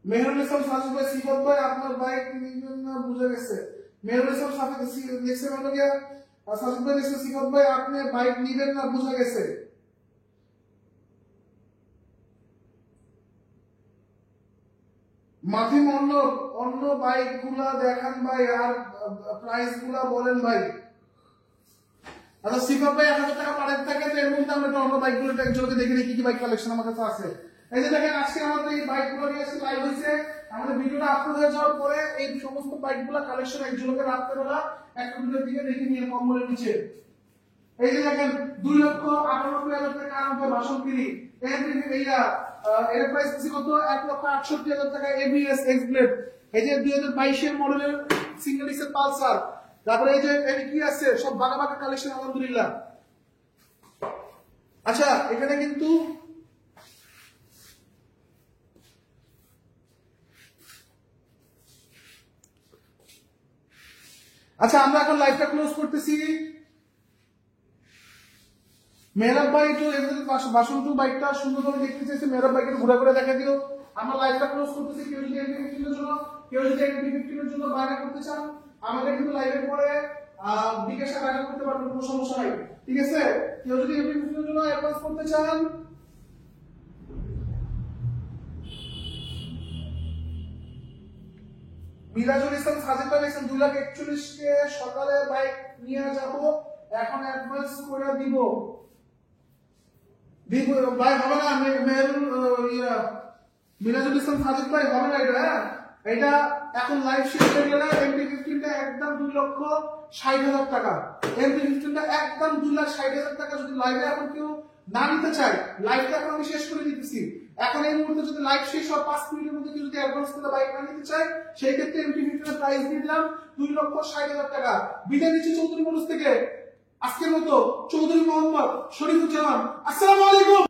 মেহরুল ইসলাম সাজিদ ভাই, সিফাত ভাই আপনার বাইক নিবেন না বুঝে গেছে। মেহরুল ইসলাম সাজিদ লিখছে মানে কি সাজিদ ভাই লিখছে সিফাত ভাই আপনি বাইক নিবেন না বুঝে গেছে। মাফিম অন্য বাইক গুলা দেখান ভাই, আর প্রাইস গুলা বলেন ভাই। আচ্ছা সিফা ভাই 1000 টাকা পাঠাতে থাকে, তো এর মধ্যে আমরা অন্য বাইক গুলো একজনকে দেখে নিই কি কি বাইক কালেকশন আমার কাছে আছে। এই যে দেখেন আজকে আমাদের এই বাইক গুলো নিয়ে এসে লাইভ হয়েছে, আমাদের ভিডিওটা আপলোড হয়ে যাওয়ার পরে এই সমস্ত বাইক গুলা কালেকশন একজনকে রাত্রেবেলা একটা দুটোর দিকে দেখে নিয়ে কম্বলের নিচে। এই যে দেখেন 2,98,000 টাকা আমাদের বাসনগিরি এর প্রাইস আছে কত, 1,68,000 টাকা এবিএস এক্স ব্লেড। এই যে 2022 এর মডেলের সিঙ্গেল ডিস্কের পালসার। তারপরে এই যে কি আছে সব বাঁকা বাঁকা কালেকশন আলহামদুলিল্লাহ। আচ্ছা এখানে কিন্তু আচ্ছা আমরা এখন লাইভটা ক্লোজ করতেছি। মেহরাব ভাই একটু বাসন টু বাইকটা সুন্দরভাবে দেখতে চাইছে, মেহরাব ভাইকে ঘুরে ঘুরে দেখা দিও। আমরা লাইভটা ক্লোজ করতেছি। কেউ যদি এমপি15 এর জন্য বায়না করতে চান আমাদের কিন্তু লাইভের পরে বিকাশে বায়না করতে পারবেন, কোনো সমস্যা নাই, ঠিক আছে? কেউ যদি এমপি15 এর জন্য অ্যাডভান্স করতে চান মিরাজুল ইসলাম সাজিদ ভাই লিখছেন 2,41,000 কে সকালে বাইক নিয়ে যাব, এখন অ্যাডভান্স করে দিব ভাই, হবে না? মিরাজুল ইসলাম সাজিদ ভাই হবে না এটা। এটা এখন লাইভ শেষ হয়ে গেলে এমপি15টা একদম 2,60,000 টাকা। এমপি15টা একদম 2,60,000 টাকা। যদি লাইভে এখন কেউ না নিতে চায়, লাইভটা এখন আমি শেষ করে দিতেছি। এখন এই মুহূর্তে যদি লাইভ শেষ হয় 5 মিনিটের মধ্যে কেউ যদি অ্যাডভান্স করে বাইক না নিতে চায়, সেই ক্ষেত্রে এমপি15 প্রাইস দিয়ে দিলাম 2,60,000 টাকা। বিদায় নিচ্ছি চৌধুরী মানুষ থেকে। আজকের মতো চৌধুরী মোহাম্মদ শরীফুজ্জামান। আসসালামু আলাইকুম।